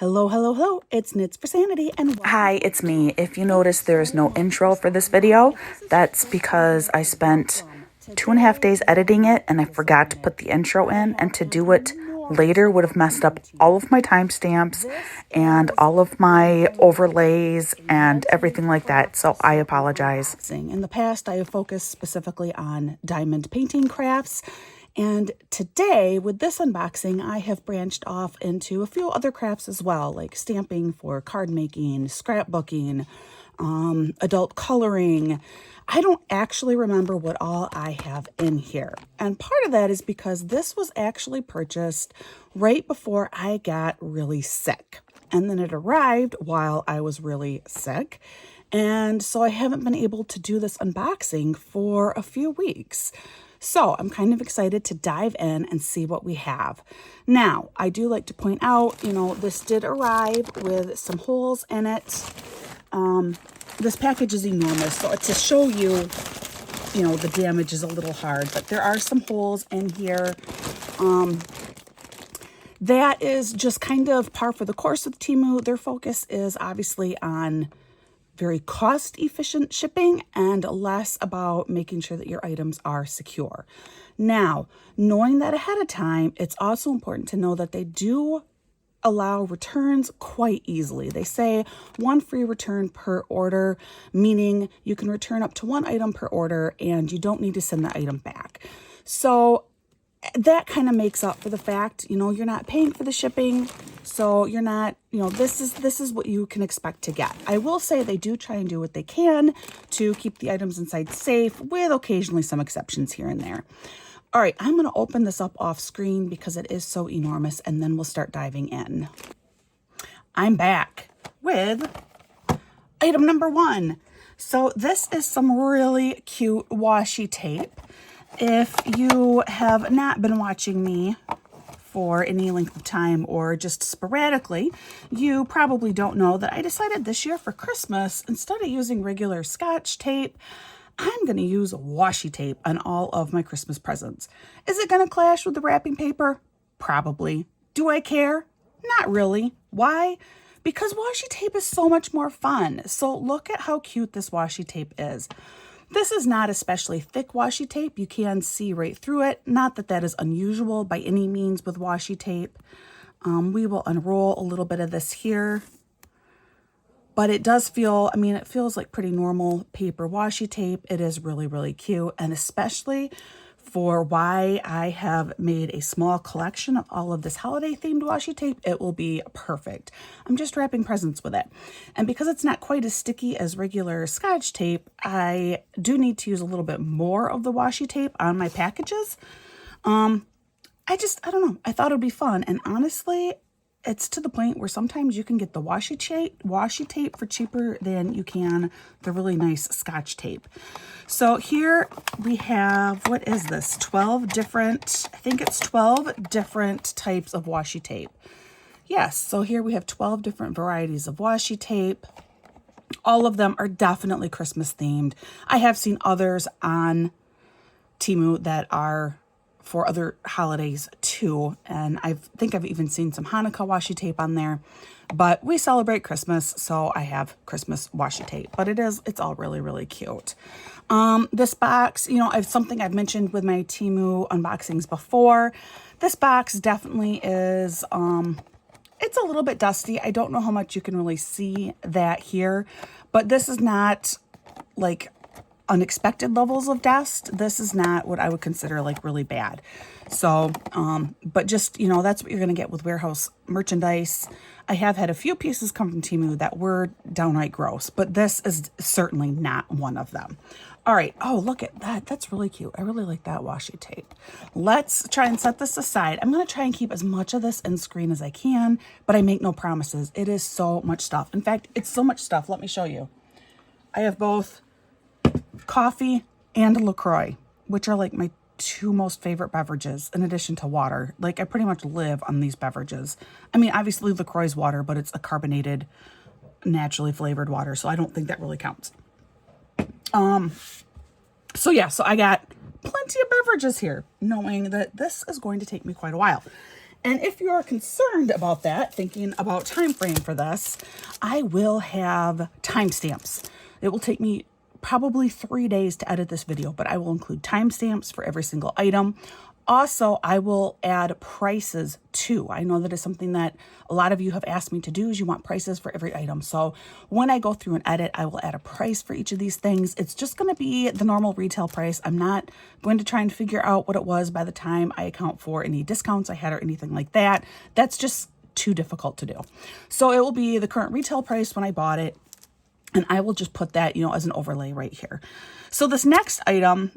Hello, hello, hello, it's Knits for Sanity and Hi, it's me. If you notice there's no intro for this video, that's because I spent 2.5 days editing it and I forgot to put the intro in, and to do it later would have messed up all of my timestamps and all of my overlays and everything like that, so I apologize. In the past, I have focused specifically on diamond painting crafts. And today, with this unboxing, I have branched off into a few other crafts as well, like stamping for card making, scrapbooking, adult coloring. I don't actually remember what all I have in here. And part of that is because this was actually purchased right before I got really sick. And then it arrived while I was really sick. And so I haven't been able to do this unboxing for a few weeks. So I'm kind of excited to dive in and see what we have. Now, I do like to point out, this did arrive with some holes in it. This package is enormous, so to show you, the damage is a little hard, but there are some holes in here. That is just kind of par for the course with TEMU. Their focus is obviously on very cost-efficient shipping and less about making sure that your items are secure. Now, knowing that ahead of time, it's also important to know that they do allow returns quite easily. They say 1 free return per order, meaning you can return up to 1 item per order and you don't need to send the item back. So that kind of makes up for the fact, you're not paying for the shipping, so you're not, this is what you can expect to get. I will say they do try and do what they can to keep the items inside safe, with occasionally some exceptions here and there. All right, I'm going to open this up off screen because it is so enormous, and then we'll start diving in. I'm back with item number 1. So this is some really cute washi tape. If you have not been watching me for any length of time or just sporadically, you probably don't know that I decided this year for Christmas, instead of using regular Scotch tape, I'm going to use washi tape on all of my Christmas presents. Is it going to clash with the wrapping paper? Probably. Do I care? Not really. Why? Because washi tape is so much more fun. So look at how cute this washi tape is. This is not especially thick washi tape. You can see right through it. Not that that is unusual by any means with washi tape. We will unroll a little bit of this here. But it does feel, it feels like pretty normal paper washi tape. It is really, really cute. And especially for why I have made a small collection of all of this holiday themed washi tape, it will be perfect. I'm just wrapping presents with it. And because it's not quite as sticky as regular Scotch tape, I do need to use a little bit more of the washi tape on my packages. I don't know. I thought it would be fun. And honestly, it's to the point where sometimes you can get the washi tape for cheaper than you can the really nice Scotch tape. So here we have, what is this? 12 different, I think it's 12 different types of washi tape. Yes, so here we have 12 different varieties of washi tape. All of them are definitely Christmas themed. I have seen others on TEMU that are for other holidays too, and I think I've even seen some Hanukkah washi tape on there, but we celebrate Christmas, so I have Christmas washi tape. But it's all really, really cute. This box, something I've mentioned with my TEMU unboxings before. This box definitely is it's a little bit dusty. I don't know how much you can really see that here, but this is not like unexpected levels of dust. This is not what I would consider like really bad. So, but just, that's what you're going to get with warehouse merchandise. I have had a few pieces come from TEMU that were downright gross, but this is certainly not one of them. All right. Oh, look at that. That's really cute. I really like that washi tape. Let's try and set this aside. I'm going to try and keep as much of this in screen as I can, but I make no promises. It is so much stuff. In fact, it's so much stuff. Let me show you. I have both coffee and LaCroix, which are like my 2 most favorite beverages in addition to water. Like, I pretty much live on these beverages. Obviously LaCroix's water, but it's a carbonated, naturally flavored water, so I don't think that really counts. So I got plenty of beverages here, knowing that this is going to take me quite a while. And if you are concerned about that, thinking about time frame for this, I will have timestamps. It will take me probably 3 days to edit this video, but I will include timestamps for every single item. Also, I will add prices too. I know that is something that a lot of you have asked me to do, is you want prices for every item. So when I go through and edit, I will add a price for each of these things. It's just going to be the normal retail price. I'm not going to try and figure out what it was by the time I account for any discounts I had or anything like that. That's just too difficult to do. So it will be the current retail price when I bought it. And I will just put that, as an overlay right here. So this next item,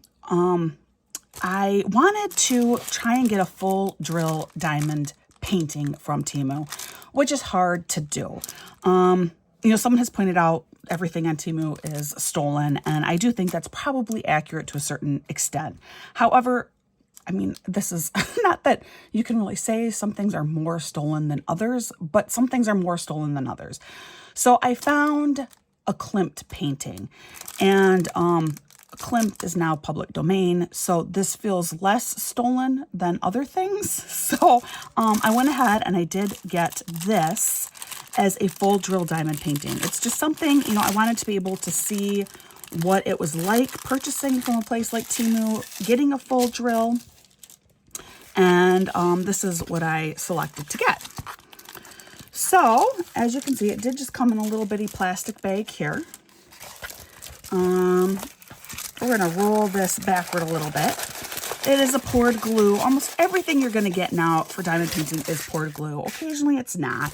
I wanted to try and get a full drill diamond painting from TEMU, which is hard to do. Someone has pointed out everything on TEMU is stolen, and I do think that's probably accurate to a certain extent. However, I mean, this is not that you can really say some things are more stolen than others, but some things are more stolen than others. So I found a Klimt painting, and Klimt is now public domain, so this feels less stolen than other things. So I went ahead and I did get this as a full drill diamond painting. It's just something, I wanted to be able to see what it was like purchasing from a place like TEMU, getting a full drill, and this is what I selected to get. So, as you can see, it did just come in a little bitty plastic bag here. We're going to roll this backward a little bit. It is a poured glue. Almost everything you're going to get now for diamond painting is poured glue. Occasionally it's not.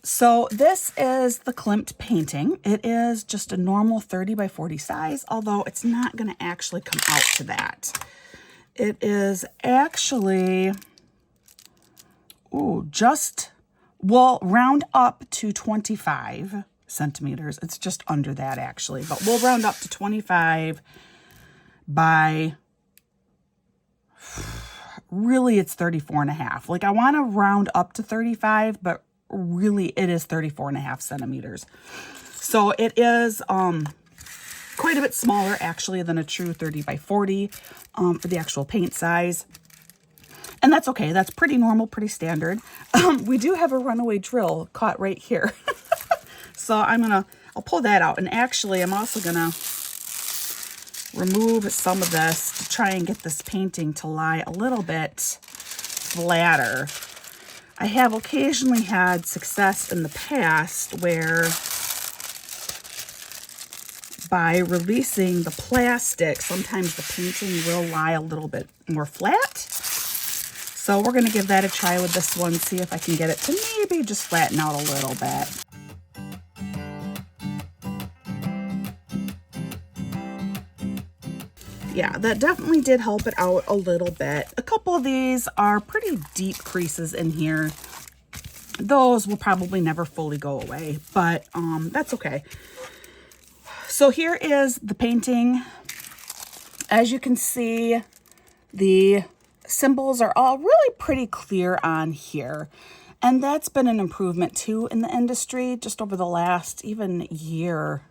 So this is the Klimt painting. It is just a normal 30 by 40 size, although it's not going to actually come out to that. It is actually, we'll round up to 25 centimeters. It's just under that actually, but we'll round up to 25 by, really it's 34 and a half. Like I want to round up to 35, but really it is 34 and a half centimeters. So it is quite a bit smaller actually than a true 30 by 40 for the actual paint size. And that's okay. That's pretty normal, pretty standard. We do have a runaway drill caught right here. So I'll pull that out. And actually, I'm also gonna remove some of this to try and get this painting to lie a little bit flatter. I have occasionally had success in the past where by releasing the plastic, sometimes the painting will lie a little bit more flat. So we're gonna give that a try with this one, see if I can get it to maybe just flatten out a little bit. Yeah, that definitely did help it out a little bit. A couple of these are pretty deep creases in here. Those will probably never fully go away, but that's okay. So here is the painting. As you can see, the symbols are all really pretty clear on here. And that's been an improvement too in the industry just over the last even year.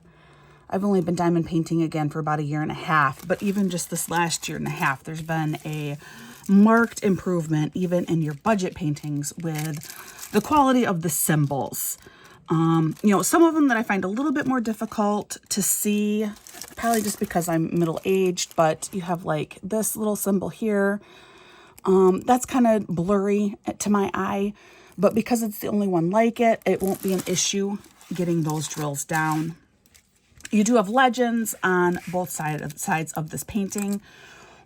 I've only been diamond painting again for about 1.5 years, but even just this last 1.5 years, there's been a marked improvement even in your budget paintings with the quality of the symbols. Some of them that I find a little bit more difficult to see, probably just because I'm middle-aged, but you have like this little symbol here. That's kind of blurry to my eye, but because it's the only one like it, it won't be an issue getting those drills down. You do have legends on both sides of this painting,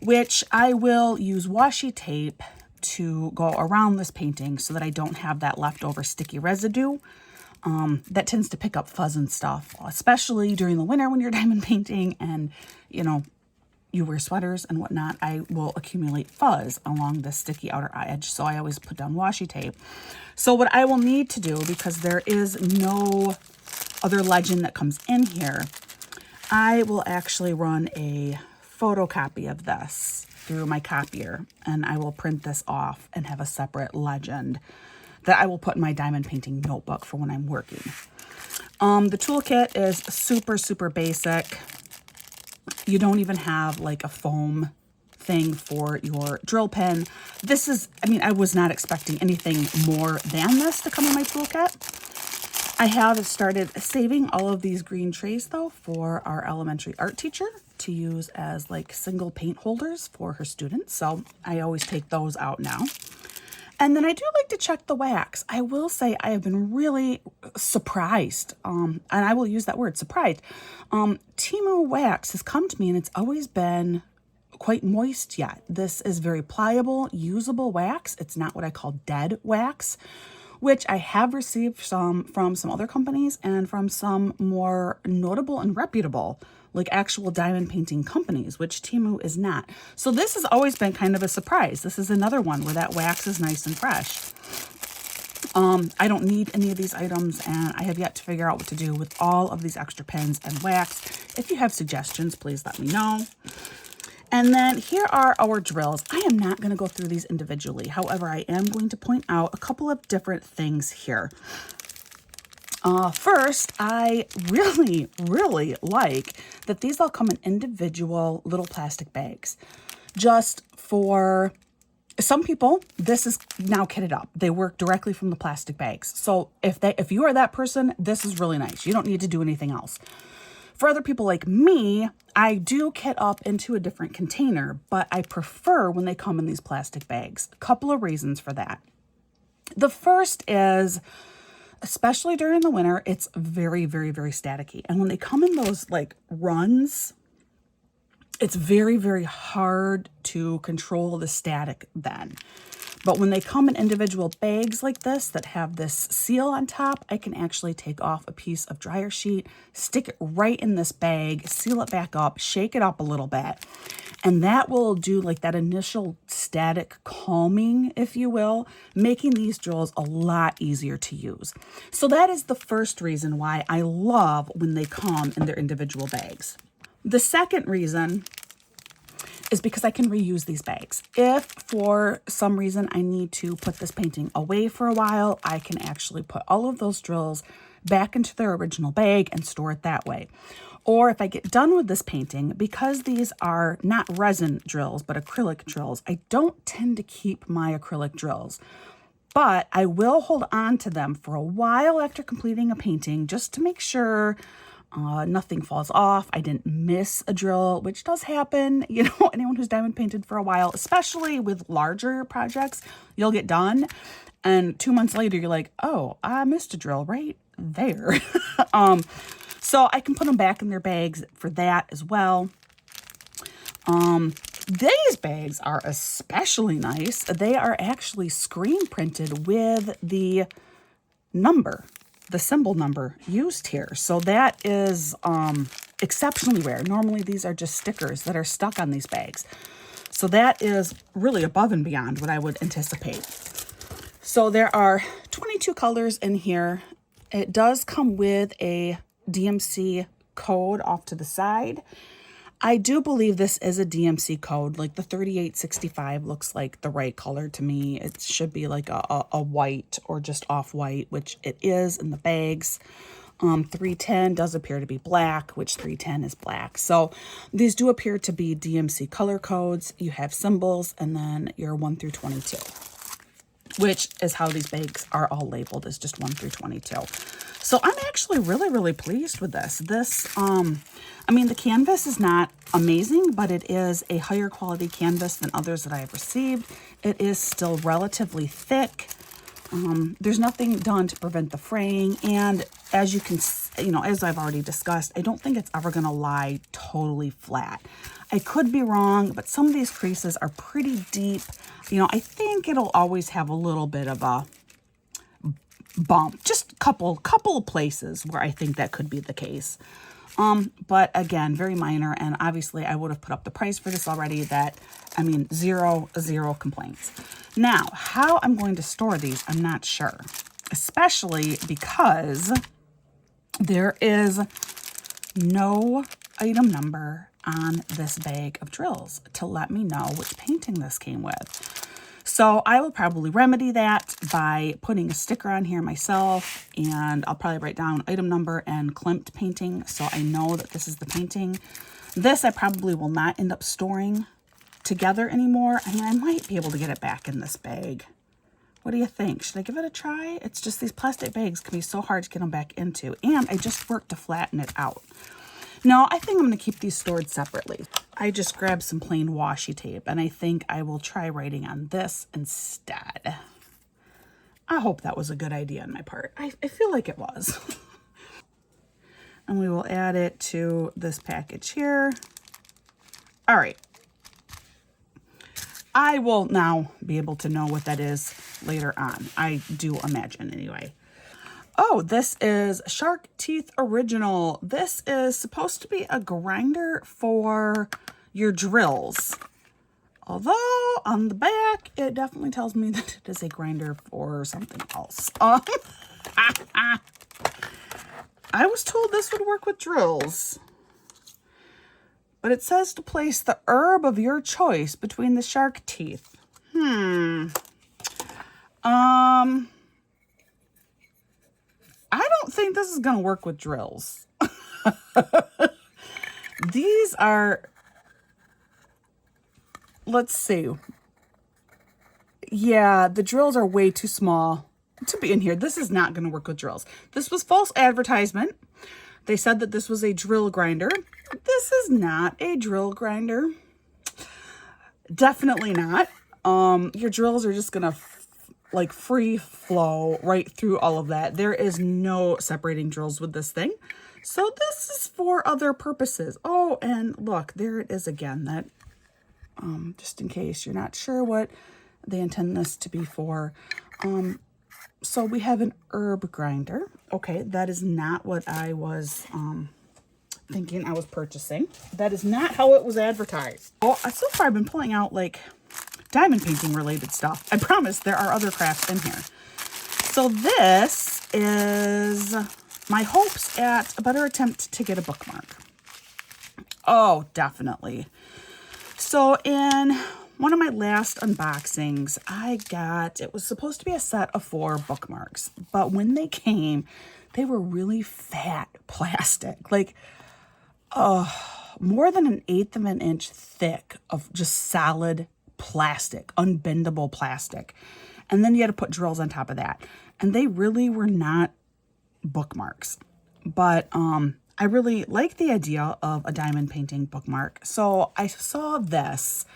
which I will use washi tape to go around this painting so that I don't have that leftover sticky residue. That tends to pick up fuzz and stuff, especially during the winter when you're diamond painting and, you wear sweaters and whatnot. I will accumulate fuzz along the sticky outer edge, so I always put down washi tape. So what I will need to do, because there is no other legend that comes in here, I will actually run a photocopy of this through my copier, and I will print this off and have a separate legend that I will put in my diamond painting notebook for when I'm working. The toolkit is super, super basic. You don't even have like a foam thing for your drill pen. This is, I mean, I was not expecting anything more than this to come in my toolkit. I have started saving all of these green trays though for our elementary art teacher to use as like single paint holders for her students. So I always take those out now. And then I do like to check the wax. I will say I have been really surprised, and I will use that word, surprised. TEMU wax has come to me and it's always been quite moist yet. This is very pliable, usable wax. It's not what I call dead wax, which I have received some from some other companies and from some more notable and reputable, like actual diamond painting companies, which TEMU is not. So this has always been kind of a surprise. This is another one where that wax is nice and fresh. I don't need any of these items, and I have yet to figure out what to do with all of these extra pens and wax. If you have suggestions, please let me know. And then here are our drills. I am not going to go through these individually. However, I am going to point out a couple of different things here. First, I really, really like that these all come in individual little plastic bags. Just for some people, this is now kitted up. They work directly from the plastic bags. So if you are that person, this is really nice. You don't need to do anything else. For other people like me, I do kit up into a different container, but I prefer when they come in these plastic bags. A couple of reasons for that. The first is, especially during the winter, it's very, very, very staticky. And when they come in those like runs, it's very, very hard to control the static then. But when they come in individual bags like this that have this seal on top, I can actually take off a piece of dryer sheet, stick it right in this bag, seal it back up, shake it up a little bit. And that will do like that initial static calming, if you will, making these drills a lot easier to use. So that is the first reason why I love when they come in their individual bags. The second reason is because I can reuse these bags. If for some reason I need to put this painting away for a while, I can actually put all of those drills back into their original bag and store it that way. Or if I get done with this painting, because these are not resin drills, but acrylic drills, I don't tend to keep my acrylic drills. But I will hold on to them for a while after completing a painting just to make sure nothing falls off. I didn't miss a drill, which does happen. You know, anyone who's diamond painted for a while, especially with larger projects, you'll get done. And 2 months later, you're like, oh, I missed a drill right there. So I can put them back in their bags for that as well. These bags are especially nice. They are actually screen printed with the number, the symbol number used here. So that is exceptionally rare. Normally these are just stickers that are stuck on these bags. So that is really above and beyond what I would anticipate. So there are 22 colors in here. It does come with a DMC code off to the side. I do believe this is a DMC code. Like the 3865 looks like the right color to me. It should be like a white or just off-white, which it is in the bags. 310 does appear to be black, which 310 is black. So these do appear to be DMC color codes. You have symbols and then your 1 through 22, which is how these bags are all labeled, is just 1 through 22. So I'm actually really, really pleased with this. I mean, the canvas is not amazing, but it is a higher quality canvas than others that I have received. It is still relatively thick. There's nothing done to prevent the fraying. And as you can, as I've already discussed, I don't think it's ever going to lie totally flat. I could be wrong, but some of these creases are pretty deep. I think it'll always have a little bit of a bump, just a couple of places where I think that could be the case. But again, very minor. And obviously I would have put up the price for this already. Zero complaints. Now, how I'm going to store these, I'm not sure, especially because there is no item number on this bag of drills to let me know which painting this came with. So I will probably remedy that by putting a sticker on here myself, and I'll probably write down item number and Klimt painting so I know that this is the painting. This I probably will not end up storing together anymore. I mean, I might be able to get it back in this bag. What do you think? Should I give it a try? It's just these plastic bags can be so hard to get them back into. And I just worked to flatten it out. No, I think I'm going to keep these stored separately. I just grabbed some plain washi tape, and I think I will try writing on this instead. I hope that was a good idea on my part. I feel like it was. And we will add it to this package here. All right. I will now be able to know what that is later on. I do imagine anyway. Oh, this is Shark Teeth Original. This is supposed to be a grinder for your drills. Although on the back, it definitely tells me that it is a grinder for something else. I was told this would work with drills. But it says to place the herb of your choice between the shark teeth. I don't think this is going to work with drills. These are, let's see. Yeah, the drills are way too small to be in here. This is not going to work with drills. This was false advertisement. They said that this was a drill grinder. This is not a drill grinder. Definitely not. Your drills are just going to like free flow right through all of that. There is no separating drills with this thing. So this is for other purposes. Oh, and look, there it is again. That, just in case you're not sure what they intend this to be for. So we have an herb grinder. Okay, that is not what I was thinking I was purchasing. That is not how it was advertised. Oh, so far I've been pulling out like diamond painting related stuff. I promise there are other crafts in here. So this is my hopes at a better attempt to get a bookmark. Oh, definitely. So in one of my last unboxings, I got, it was supposed to be a set of 4 bookmarks, but when they came, they were really fat plastic, like more than 1/8 of an inch thick of just solid plastic, unbendable plastic. And then you had to put drills on top of that. And they really were not bookmarks. But I really like the idea of a diamond painting bookmark. So I saw this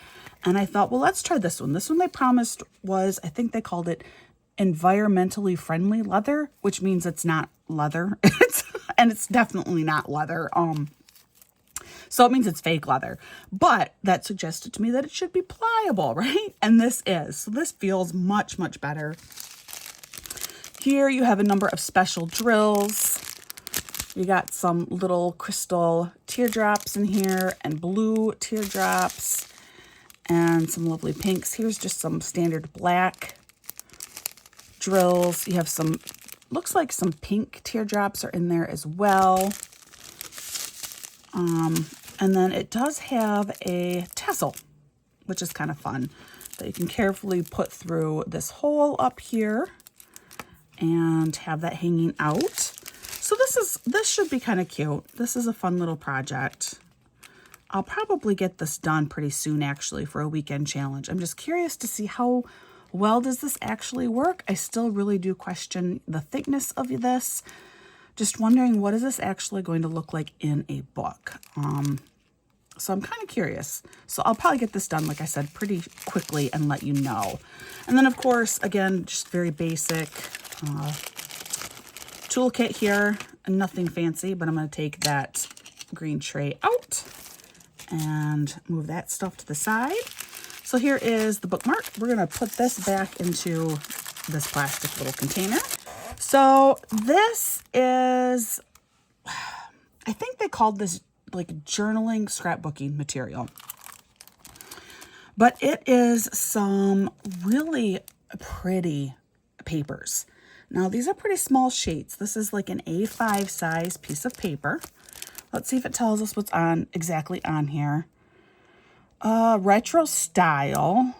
and I thought, well, let's try this one. This one they promised was, I think they called it environmentally friendly leather, which means it's not leather. And it's definitely not leather. So it means it's fake leather, but that suggested to me that it should be pliable, right? And this is. So this feels much, much better. Here you have a number of special drills. You got some little crystal teardrops in here and blue teardrops and some lovely pinks. Here's just some standard black drills. You have some, looks like some pink teardrops are in there as well. And then it does have a tassel, which is kind of fun, that you can carefully put through this hole up here and have that hanging out. So this should be kind of cute. This is a fun little project. I'll probably get this done pretty soon, actually, for a weekend challenge. I'm just curious to see how well does this actually work. I still really do question the thickness of this. Just wondering, what is this actually going to look like in a book? So I'm kind of curious. So I'll probably get this done, like I said, pretty quickly and let you know. And then, of course, again, just very basic toolkit here. Nothing fancy, but I'm going to take that green tray out and move that stuff to the side. So here is the bookmark. We're going to put this back into this plastic little container. So this is, I think they called this like journaling scrapbooking material, but it is some really pretty papers. Now these are pretty small sheets. This is like an A5 size piece of paper. Let's see if it tells us what's on exactly on here. Retro style.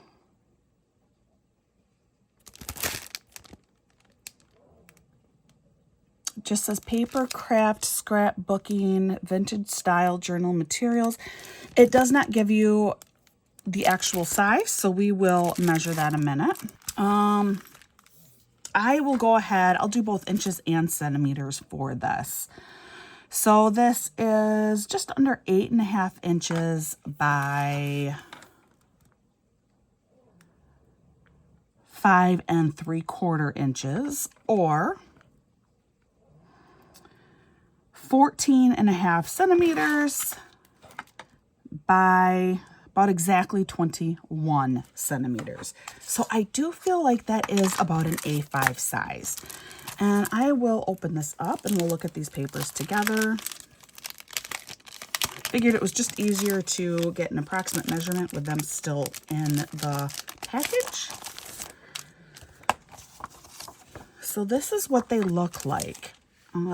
Just says paper craft scrapbooking vintage style journal materials. It does not give you the actual size, so we will measure that in a minute. I will go ahead, I'll do both inches and centimeters for this. So this is just under 8.5 inches by 5 3/4 inches, or 14.5 centimeters by about exactly 21 centimeters. So I do feel like that is about an A5 size. And I will open this up and we'll look at these papers together. Figured it was just easier to get an approximate measurement with them still in the package. So this is what they look like.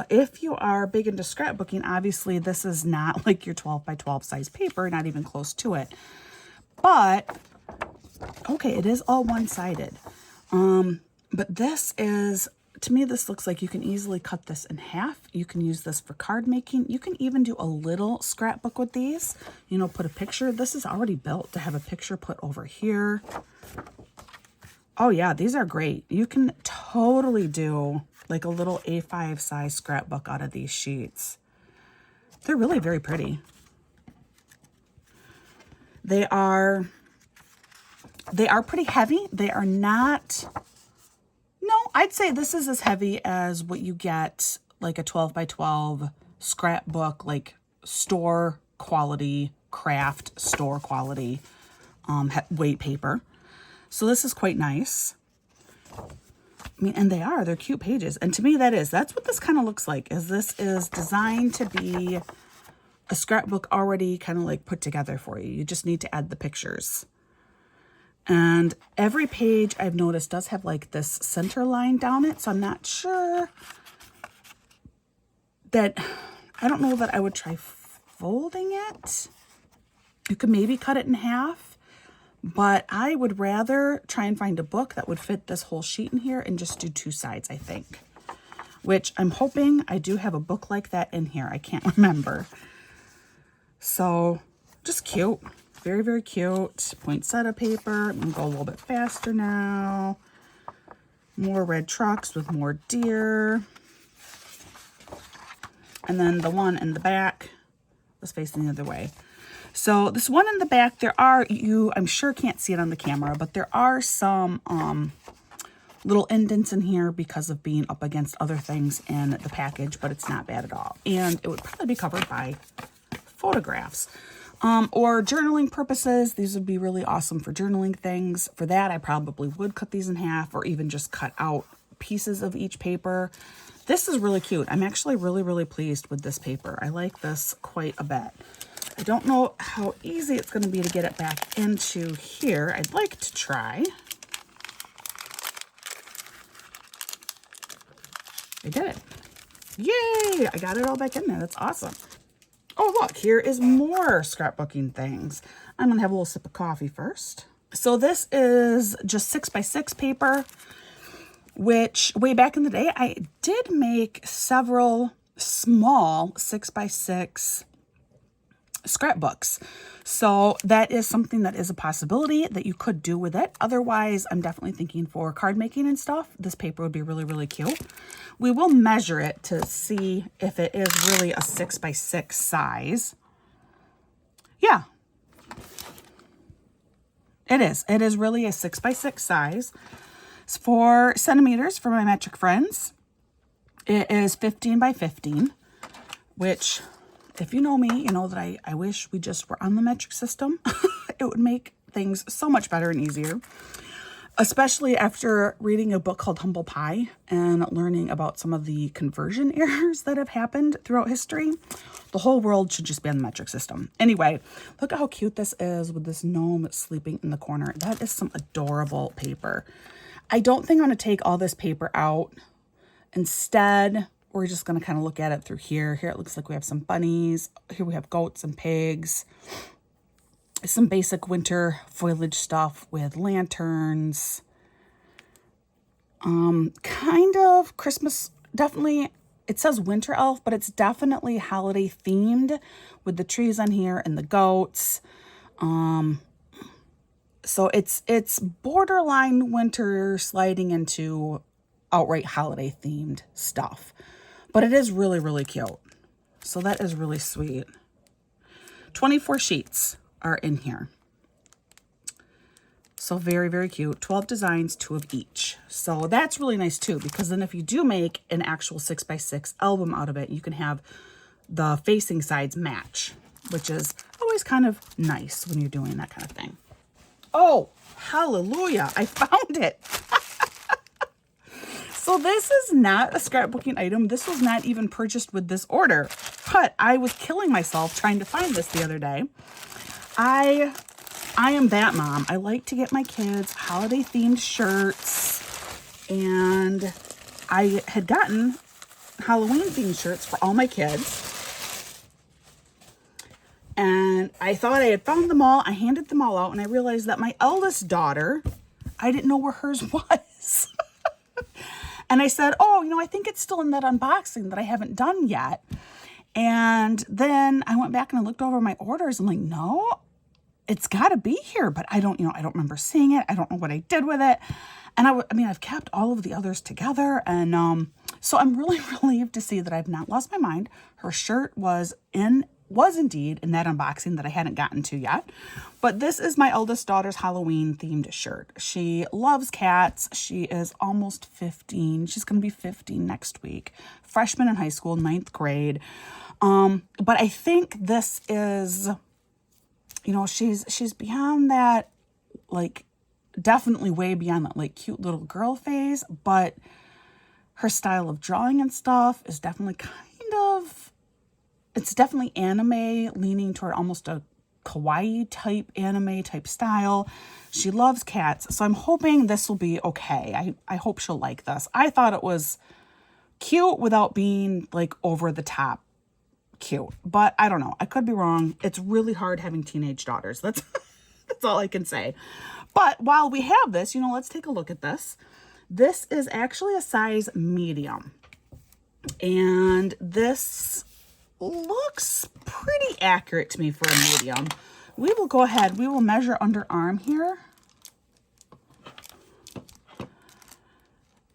If you are big into scrapbooking, obviously this is not like your 12 by 12 size paper, not even close to it. But, okay, it is all one-sided. But this is, to me, this looks like you can easily cut this in half. You can use this for card making. You can even do a little scrapbook with these. You know, put a picture. This is already built to have a picture put over here. Oh yeah, these are great. You can totally do like a little A5 size scrapbook out of these sheets. They're really very pretty. They are pretty heavy. They are not, no, I'd say this is as heavy as what you get like a 12 by 12 scrapbook, like store quality, craft store quality weight paper. So this is quite nice. I mean, and they're cute pages. And to me, that's what this kind of looks like, is this is designed to be a scrapbook already kind of like put together for you. You just need to add the pictures. And every page I've noticed does have like this center line down it. So I'm not sure that, I don't know that I would try folding it. You could maybe cut it in half. But I would rather try and find a book that would fit this whole sheet in here and just do two sides, I think. Which I'm hoping I do have a book like that in here. I can't remember. So, just cute. Very, very cute. Poinsettia paper. I'm going to go a little bit faster now. More red trucks with more deer. And then the one in the back was facing the other way. So this one in the back, there are, I'm sure can't see it on the camera, but there are some little indents in here because of being up against other things in the package, but it's not bad at all. And it would probably be covered by photographs. Or journaling purposes, these would be really awesome for journaling things. For that, I probably would cut these in half or even just cut out pieces of each paper. This is really cute. I'm actually really, really pleased with this paper. I like this quite a bit. I don't know how easy it's going to be to get it back into here. I'd like to try. I did it. Yay! I got it all back in there. That's awesome. Oh, look, here is more scrapbooking things. I'm going to have a little sip of coffee first. So this is just 6 by 6 paper, which way back in the day, I did make several small 6 by 6 scrapbooks. So that is something that is a possibility that you could do with it. Otherwise, I'm definitely thinking for card making and stuff, this paper would be really, really cute. We will measure it to see if it is really a 6 by 6 size. Yeah, it is. It is really a 6 by 6 size. It's 4 centimeters for my metric friends. It is 15 by 15, which, if you know me, you know that I wish we just were on the metric system. It would make things so much better and easier, especially after reading a book called Humble Pie and learning about some of the conversion errors that have happened throughout history. The whole world should just be on the metric system. Anyway, look at how cute this is with this gnome sleeping in the corner. That is some adorable paper. I don't think I'm going to take all this paper out. Instead, we're just going to kind of look at it through here. Here it looks like we have some bunnies. Here we have goats and pigs. Some basic winter foliage stuff with lanterns. Kind of Christmas, definitely. It says winter elf, but it's definitely holiday themed with the trees on here and the goats. So it's borderline winter sliding into outright holiday themed stuff. But it is really, really cute. So that is really sweet. 24 sheets are in here. So very, very cute. 12 designs, 2 of each. So that's really nice too, because then if you do make an actual 6x6 album out of it, you can have the facing sides match, which is always kind of nice when you're doing that kind of thing. Oh, hallelujah. I found it. So this is not a scrapbooking item. This was not even purchased with this order, but I was killing myself trying to find this the other day. I am that mom. I like to get my kids holiday themed shirts, and I had gotten Halloween themed shirts for all my kids. And I thought I had found them all. I handed them all out, and I realized that my eldest daughter, I didn't know where hers was. And I said, oh, I think it's still in that unboxing that I haven't done yet. And then I went back and I looked over my orders. I'm like, no, it's got to be here. But I don't remember seeing it. I don't know what I did with it. And I've kept all of the others together. And so I'm really relieved to see that I've not lost my mind. Her shirt was indeed in that unboxing that I hadn't gotten to yet. But this is my eldest daughter's Halloween themed shirt. She loves cats. She is almost 15. She's going to be 15 next week. Freshman in high school, 9th grade. But I think this is, she's beyond that, like, definitely way beyond that, like, cute little girl phase. But her style of drawing and stuff is definitely it's definitely anime, leaning toward almost a kawaii type anime type style. She loves cats, so I'm hoping this will be okay. I hope she'll like this. I thought it was cute without being like over the top cute, but I don't know. I could be wrong. It's really hard having teenage daughters. That's all I can say. But while we have this, let's take a look at this. This is actually a size medium, and this looks pretty accurate to me for a medium. We will go ahead. We will measure underarm here.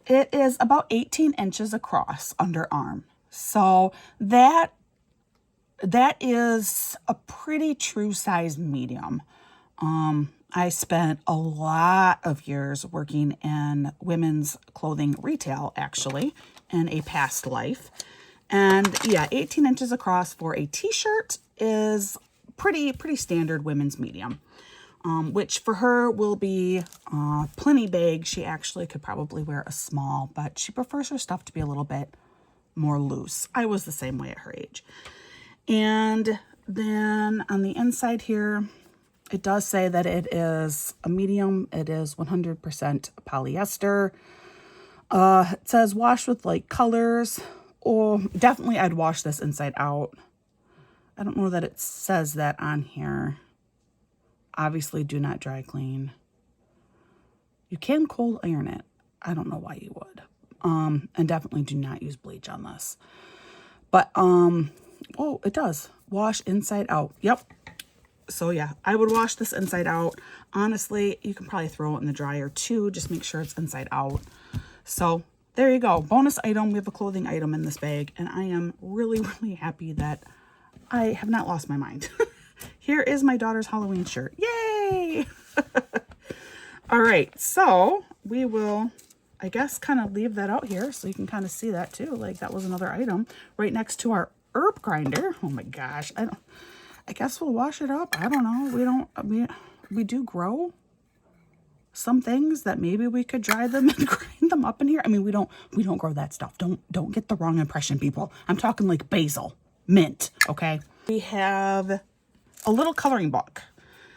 It is about 18 inches across underarm. So that is a pretty true size medium. I spent a lot of years working in women's clothing retail, actually, in a past life. And yeah, 18 inches across for a t-shirt is pretty standard women's medium, which for her will be plenty big. She actually could probably wear a small, but she prefers her stuff to be a little bit more loose. I was the same way at her age. And then on the inside here, it does say that it is a medium. It is 100% polyester. It says wash with light colors. Oh, definitely I'd wash this inside out. I don't know that it says that on here. Obviously, do not dry clean. You can cold iron it. I don't know why you would. And definitely do not use bleach on this. But, oh, it does. Wash inside out. Yep. So yeah, I would wash this inside out. Honestly, you can probably throw it in the dryer too. Just make sure it's inside out. So there you go. Bonus item. We have a clothing item in this bag, and I am really, really happy that I have not lost my mind. Here is my daughter's Halloween shirt. Yay! All right, so we will, I guess, kind of leave that out here so you can kind of see that too. Like that was another item right next to our herb grinder. Oh my gosh. I guess we'll wash it up. I don't know. We do grow some things that maybe we could dry them and grind them up in here. I mean, we don't grow that stuff. Don't get the wrong impression, people. I'm talking like basil, mint, okay? We have a little coloring book.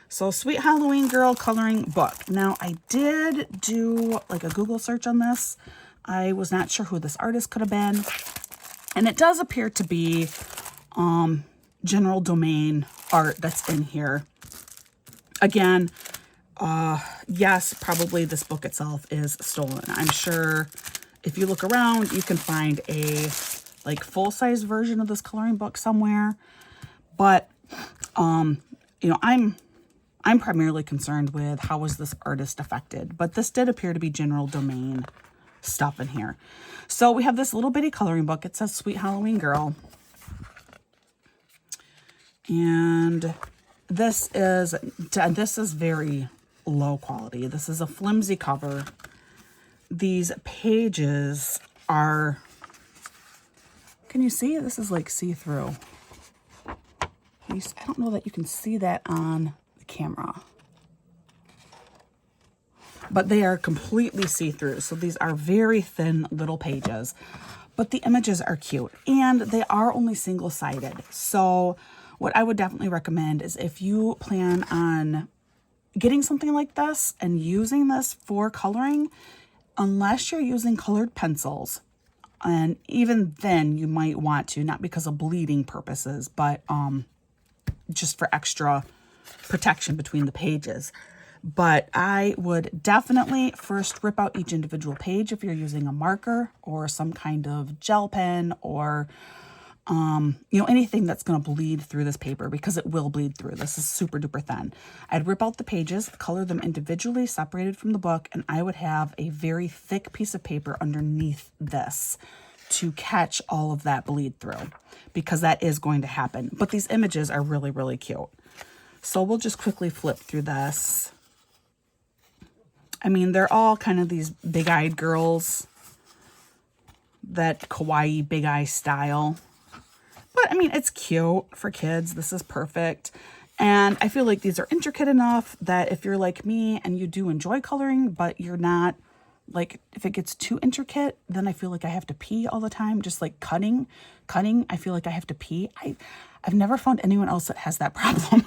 So Sweet Halloween Girl coloring book. Now, I did do like a Google search on this. I was not sure who this artist could have been. And it does appear to be general domain art that's in here. Again, yes, probably this book itself is stolen. I'm sure if you look around, you can find a like full-size version of this coloring book somewhere. But, I'm I'm primarily concerned with how was this artist affected, but this did appear to be general domain stuff in here. So we have this little bitty coloring book. It says Sweet Halloween Girl. And this is very low quality. This is a flimsy cover. These pages are, can you see? This is like see-through. I don't know that you can see that on the camera. But they are completely see-through. So these are very thin little pages. But the images are cute. And they are only single-sided. So what I would definitely recommend is if you plan on getting something like this and using this for coloring, unless you're using colored pencils, and even then you might want to, not because of bleeding purposes, but just for extra protection between the pages. But I would definitely first rip out each individual page if you're using a marker or some kind of gel pen or anything that's going to bleed through this paper, because it will bleed through. This is super duper thin. I'd rip out the pages, color them individually, separated from the book, and I would have a very thick piece of paper underneath this to catch all of that bleed through, because that is going to happen. But these images are really, really cute. So we'll just quickly flip through this. I mean, they're all kind of these big-eyed girls, that kawaii big eye style. But I mean, it's cute for kids. This is perfect. And I feel like these are intricate enough that if you're like me and you do enjoy coloring, but you're not, like, if it gets too intricate, then I feel like I have to pee all the time. Just like cutting, I feel like I have to pee. I've never found anyone else that has that problem.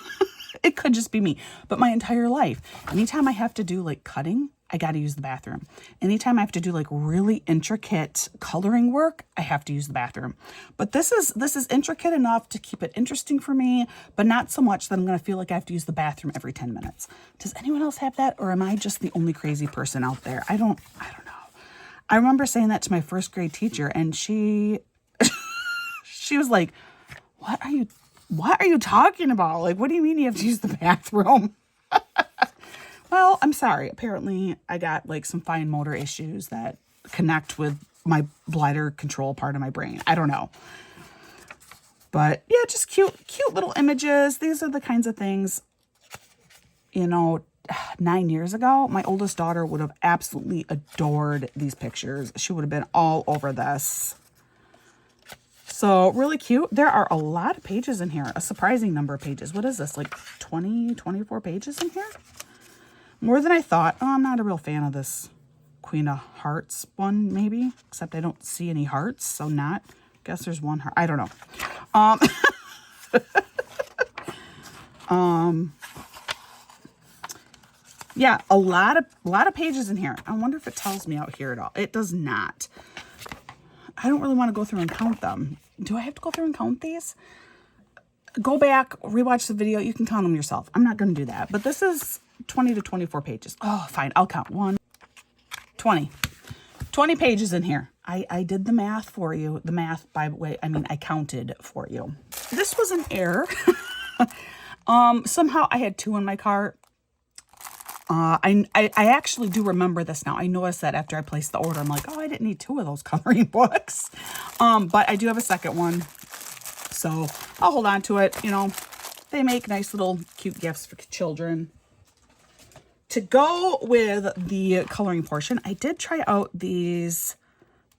It could just be me. But my entire life, anytime I have to do like cutting, I got to use the bathroom. Anytime I have to do like really intricate coloring work, I have to use the bathroom. But this is intricate enough to keep it interesting for me, but not so much that I'm going to feel like I have to use the bathroom every 10 minutes. Does anyone else have that? Or am I just the only crazy person out there? I don't know. I remember saying that to my first grade teacher, and she was like, what are you talking about? Like, what do you mean you have to use the bathroom? Well, I'm sorry. Apparently, I got like some fine motor issues that connect with my bladder control part of my brain. I don't know. But yeah, just cute little images. These are the kinds of things, 9 years ago, my oldest daughter would have absolutely adored these pictures. She would have been all over this. So really cute. There are a lot of pages in here, a surprising number of pages. What is this, like 20, 24 pages in here? More than I thought. Oh, I'm not a real fan of this Queen of Hearts one, maybe, except I don't see any hearts, so not. Guess there's one heart. I don't know. Yeah, a lot of pages in here. I wonder if it tells me out here at all. It does not. I don't really want to go through and count them. Do I have to go through and count these? Go back, rewatch the video. You can count them yourself. I'm not going to do that. But this is 20 to 24 pages. Oh, fine. I'll count. 20 pages in here. I did the math for you. The math, by the way, I mean, I counted for you. This was an error. Somehow I had 2 in my cart. I actually do remember this now. I noticed that after I placed the order. I'm like, oh, I didn't need 2 of those coloring books. But I do have a second one. So I'll hold on to it. They make nice little cute gifts for children. To go with the coloring portion, I did try out these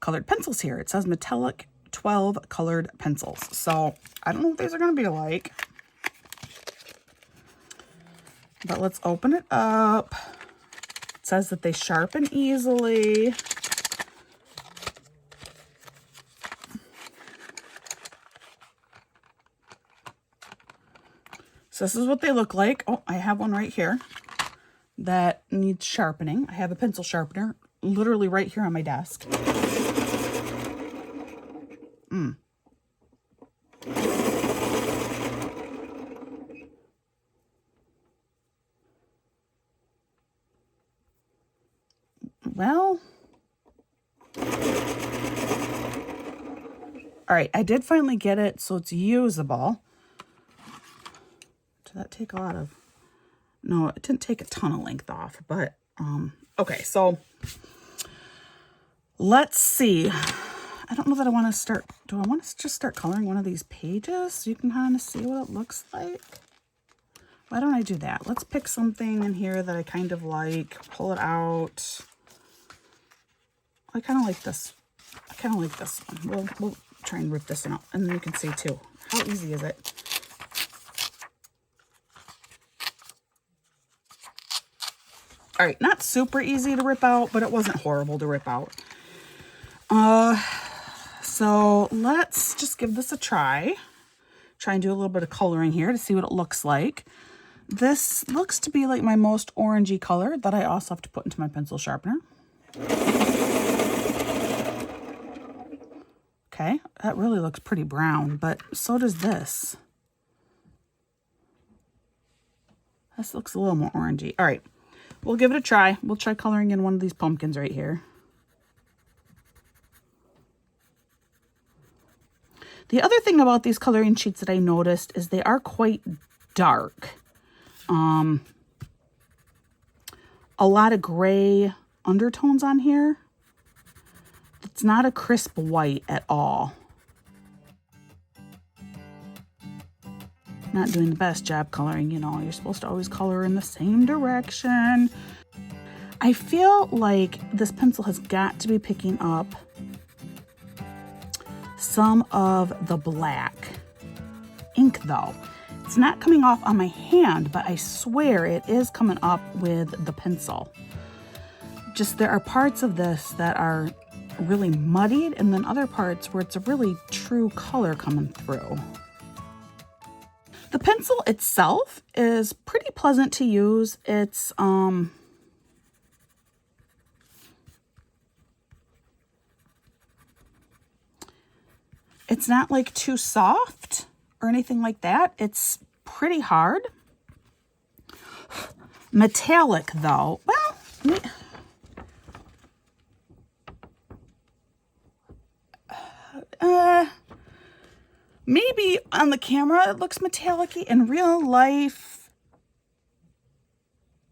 colored pencils here. It says metallic 12 colored pencils. So I don't know what these are going to be like. But let's open it up. It says that they sharpen easily. So this is what they look like. Oh, I have one right here that needs sharpening. I have a pencil sharpener literally right here on my desk. Well, all right, I did finally get it so it's usable. Did that take a lot of... No, it didn't take a ton of length off, but okay, so let's see. I don't know that I want to start. Do I want to just start coloring one of these pages so you can kind of see what it looks like? Why don't I do that? Let's pick something in here that I kind of like, pull it out. I kind of like this. I kind of like this one. We'll try and rip this one out, and then you can see too. How easy is it? All right, not super easy to rip out, but it wasn't horrible to rip out. So let's just give this a try. Try and do a little bit of coloring here to see what it looks like. This looks to be like my most orangey color that I also have to put into my pencil sharpener. Okay, that really looks pretty brown, but so does this. This looks a little more orangey. All right. We'll give it a try. We'll try coloring in one of these pumpkins right here. The other thing about these coloring sheets that I noticed is they are quite dark. A lot of gray undertones on here. It's not a crisp white at all. Not doing the best job coloring, you know, you're supposed to always color in the same direction. I feel like this pencil has got to be picking up some of the black ink though. It's not coming off on my hand, but I swear it is coming up with the pencil. Just there are parts of this that are really muddied and then other parts where it's a really true color coming through. The pencil itself is pretty pleasant to use. It's not like too soft or anything like that. It's pretty hard. Metallic though. Well, maybe on the camera it looks metallic-y. In real life,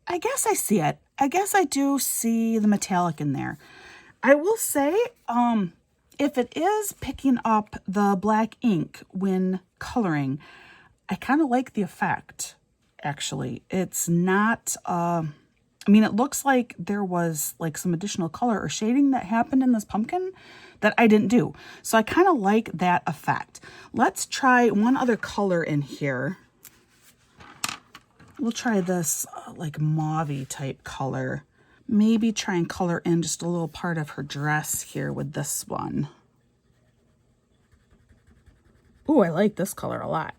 I guess I see it. I guess I do see the metallic in there. I will say, if it is picking up the black ink when coloring, I kind of like the effect, actually. It's not, I mean, it looks like there was like some additional color or shading that happened in this pumpkin that I didn't do. So I kind of like that effect. Let's try one other color in here. We'll try this like mauve-y type color. Maybe try and color in just a little part of her dress here with this one. Ooh, I like this color a lot.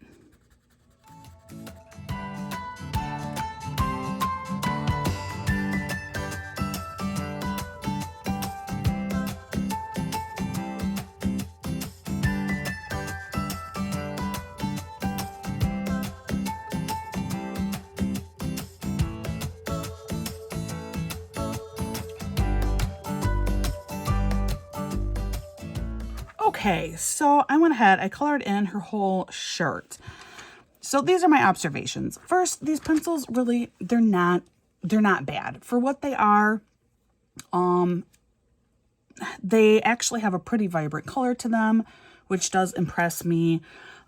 Okay, so I went ahead, I colored in her whole shirt. So these are my observations. First, these pencils really, they're not bad. For what they are, they actually have a pretty vibrant color to them, which does impress me.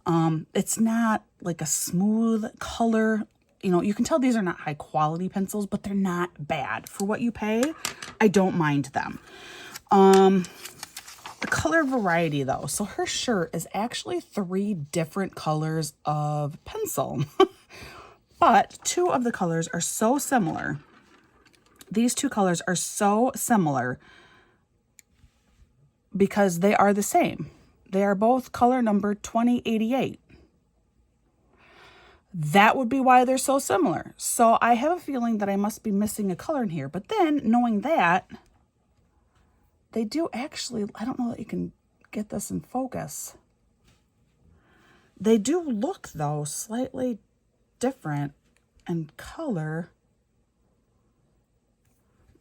It's not like a smooth color. You know, you can tell these are not high quality pencils, but they're not bad. For what you pay, I don't mind them. The color variety though, so her shirt is actually 3 different colors of pencil, but 2 of the colors are so similar. These 2 colors are so similar because they are the same. They are both color number 2088. That would be why they're so similar. So I have a feeling that I must be missing a color in here, but then knowing that, they do actually, I don't know that you can get this in focus. They do look, though, slightly different in color.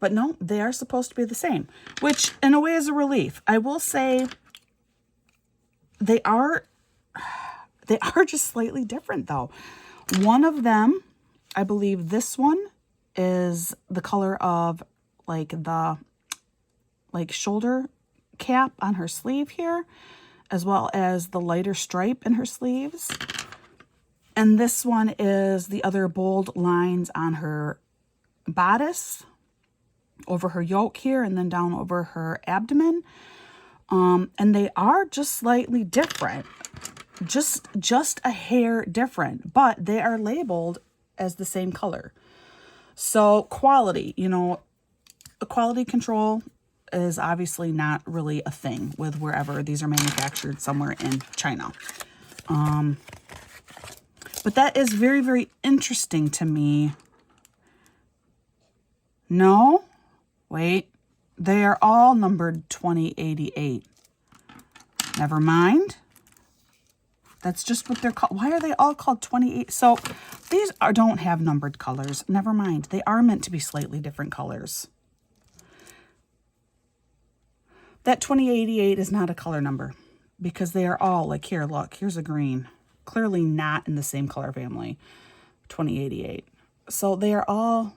But no, they are supposed to be the same, which in a way is a relief. I will say they are just slightly different, though. One of them I believe this one is the color of like the shoulder cap on her sleeve here, as well as the lighter stripe in her sleeves. And this one is the other bold lines on her bodice, over her yoke here, and then down over her abdomen. And they are just slightly different, just a hair different, but they are labeled as the same color. So quality, you know, quality control is obviously not really a thing with wherever these are manufactured, somewhere in China. But that is very, very interesting to me. No, wait, they are all numbered 2088. Never mind. That's just what they're called. Why are they all called 28? So these don't have numbered colors. Never mind. They are meant to be slightly different colors. That 2088 is not a color number because they are all like, here, look, here's a green. Clearly not in the same color family. 2088. So they are all,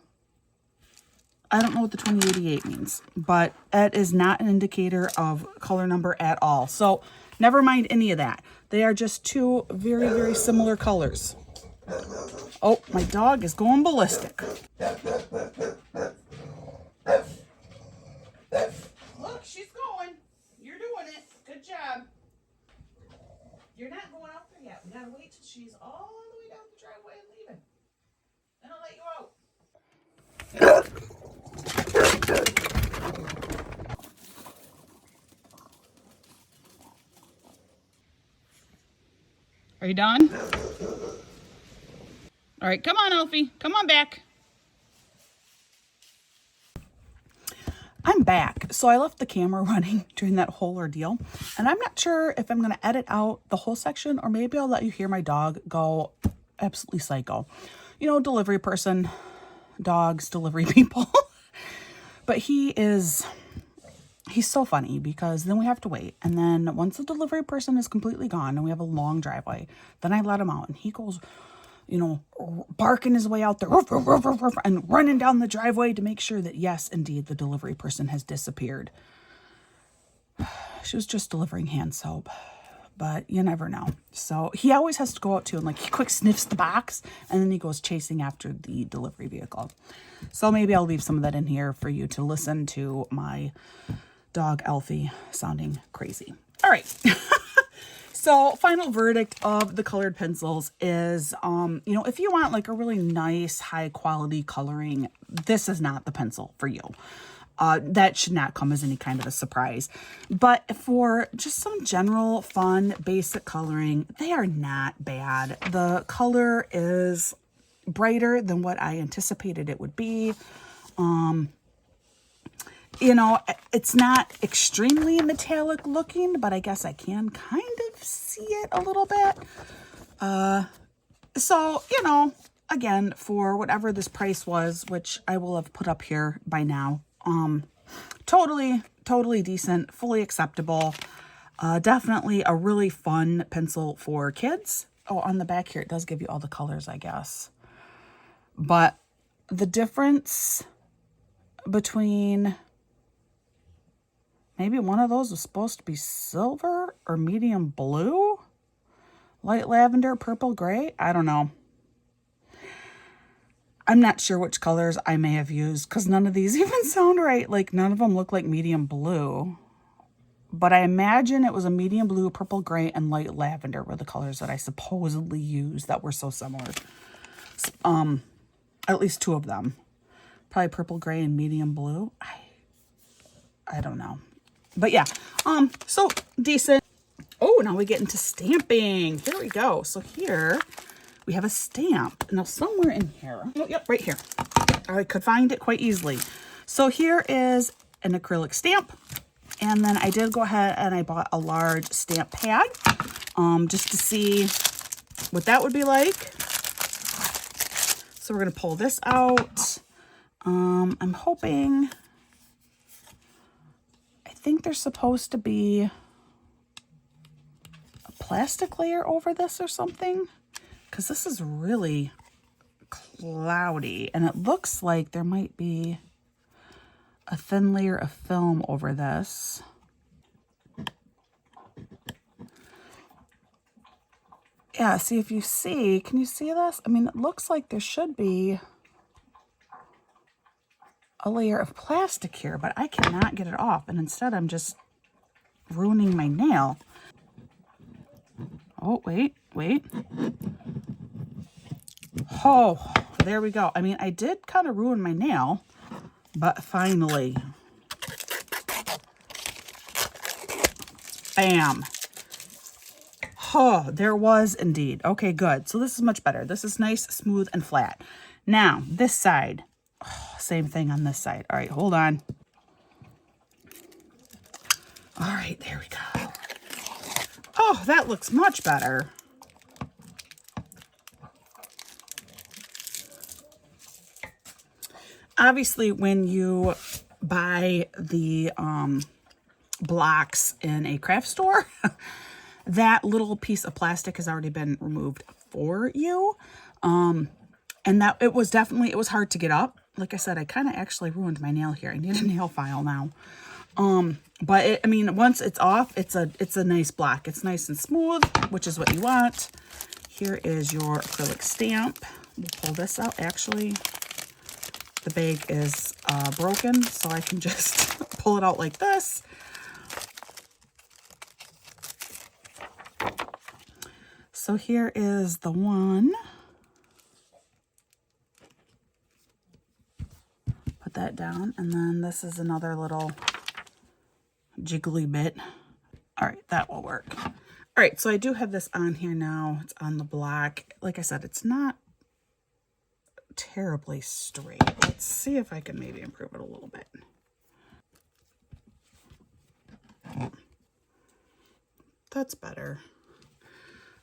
I don't know what the 2088 means, but it is not an indicator of color number at all. So never mind any of that. They are just two very, very similar colors. Oh, my dog is going ballistic. Look, she's going. You're doing it. Good job. You're not going out there yet. We gotta wait till she's all the way down the driveway and leaving. Then I'll let you out. Are you done? All right, come on, Alfie. Come on back. I'm back. So I left the camera running during that whole ordeal, and I'm not sure if I'm going to edit out the whole section, or maybe I'll let you hear my dog go absolutely psycho. You know, delivery person, dogs, delivery people. But he's so funny because then we have to wait. And then once the delivery person is completely gone and we have a long driveway, then I let him out and he goes, you know, barking his way out there and running down the driveway to make sure that, yes, indeed, the delivery person has disappeared. She was just delivering hand soap, but you never know. So he always has to go out too, and like he quick sniffs the box and then he goes chasing after the delivery vehicle. So maybe I'll leave some of that in here for you to listen to my dog Alfie sounding crazy. All right. So final verdict of the colored pencils is, you know, if you want like a really nice high quality coloring, this is not the pencil for you. That should not come as any kind of a surprise. But for just some general fun basic coloring, they are not bad. The color is brighter than what I anticipated it would be. You know, it's not extremely metallic looking, but I guess I can kind of see it a little bit. So, you know, again, for whatever this price was, which I will have put up here by now, totally decent, fully acceptable. Definitely a really fun pencil for kids. Oh, on the back here, it does give you all the colors, I guess. But the difference between... maybe one of those was supposed to be silver or medium blue? Light lavender, purple, gray? I don't know. I'm not sure which colors I may have used because none of these even sound right. Like none of them look like medium blue. But I imagine it was a medium blue, purple, gray, and light lavender were the colors that I supposedly used that were so similar. At least two of them. Probably purple, gray, and medium blue. I don't know. But yeah, so decent. Oh, now we get into stamping. Here we go. So here we have a stamp. Now somewhere in here, oh, yep, right here. I could find it quite easily. So here is an acrylic stamp. And then I did go ahead and I bought a large stamp pad, just to see what that would be like. So we're going to pull this out. I'm hoping... I think there's supposed to be a plastic layer over this or something, because this is really cloudy, and it looks like there might be a thin layer of film over this. Yeah, see if you see, can you see this? I mean, it looks like there should be a layer of plastic here, but I cannot get it off, and instead I'm just ruining my nail. Oh, wait. Oh, there we go. I mean, I did kind of ruin my nail, but finally. Bam. Oh, there was indeed. Okay, good. So this is much better. This is nice, smooth, and flat. Now, this side. Oh, same thing on this side. All right, hold on. All right, there we go. Oh, that looks much better. Obviously, when you buy the blocks in a craft store, that little piece of plastic has already been removed for you. And that it was hard to get up. Like I said, I kind of actually ruined my nail here. I need a nail file now. But I mean, once it's off, it's a nice block. It's nice and smooth, which is what you want. Here is your acrylic stamp. We'll pull this out. Actually, the bag is broken, so I can just pull it out like this. So here is the one. Put that down, and then this is another little jiggly bit. All right, that will work. All right, so I do have this on here now. It's on the block. Like I said, it's not terribly straight. Let's see if I can maybe improve it a little bit. That's better.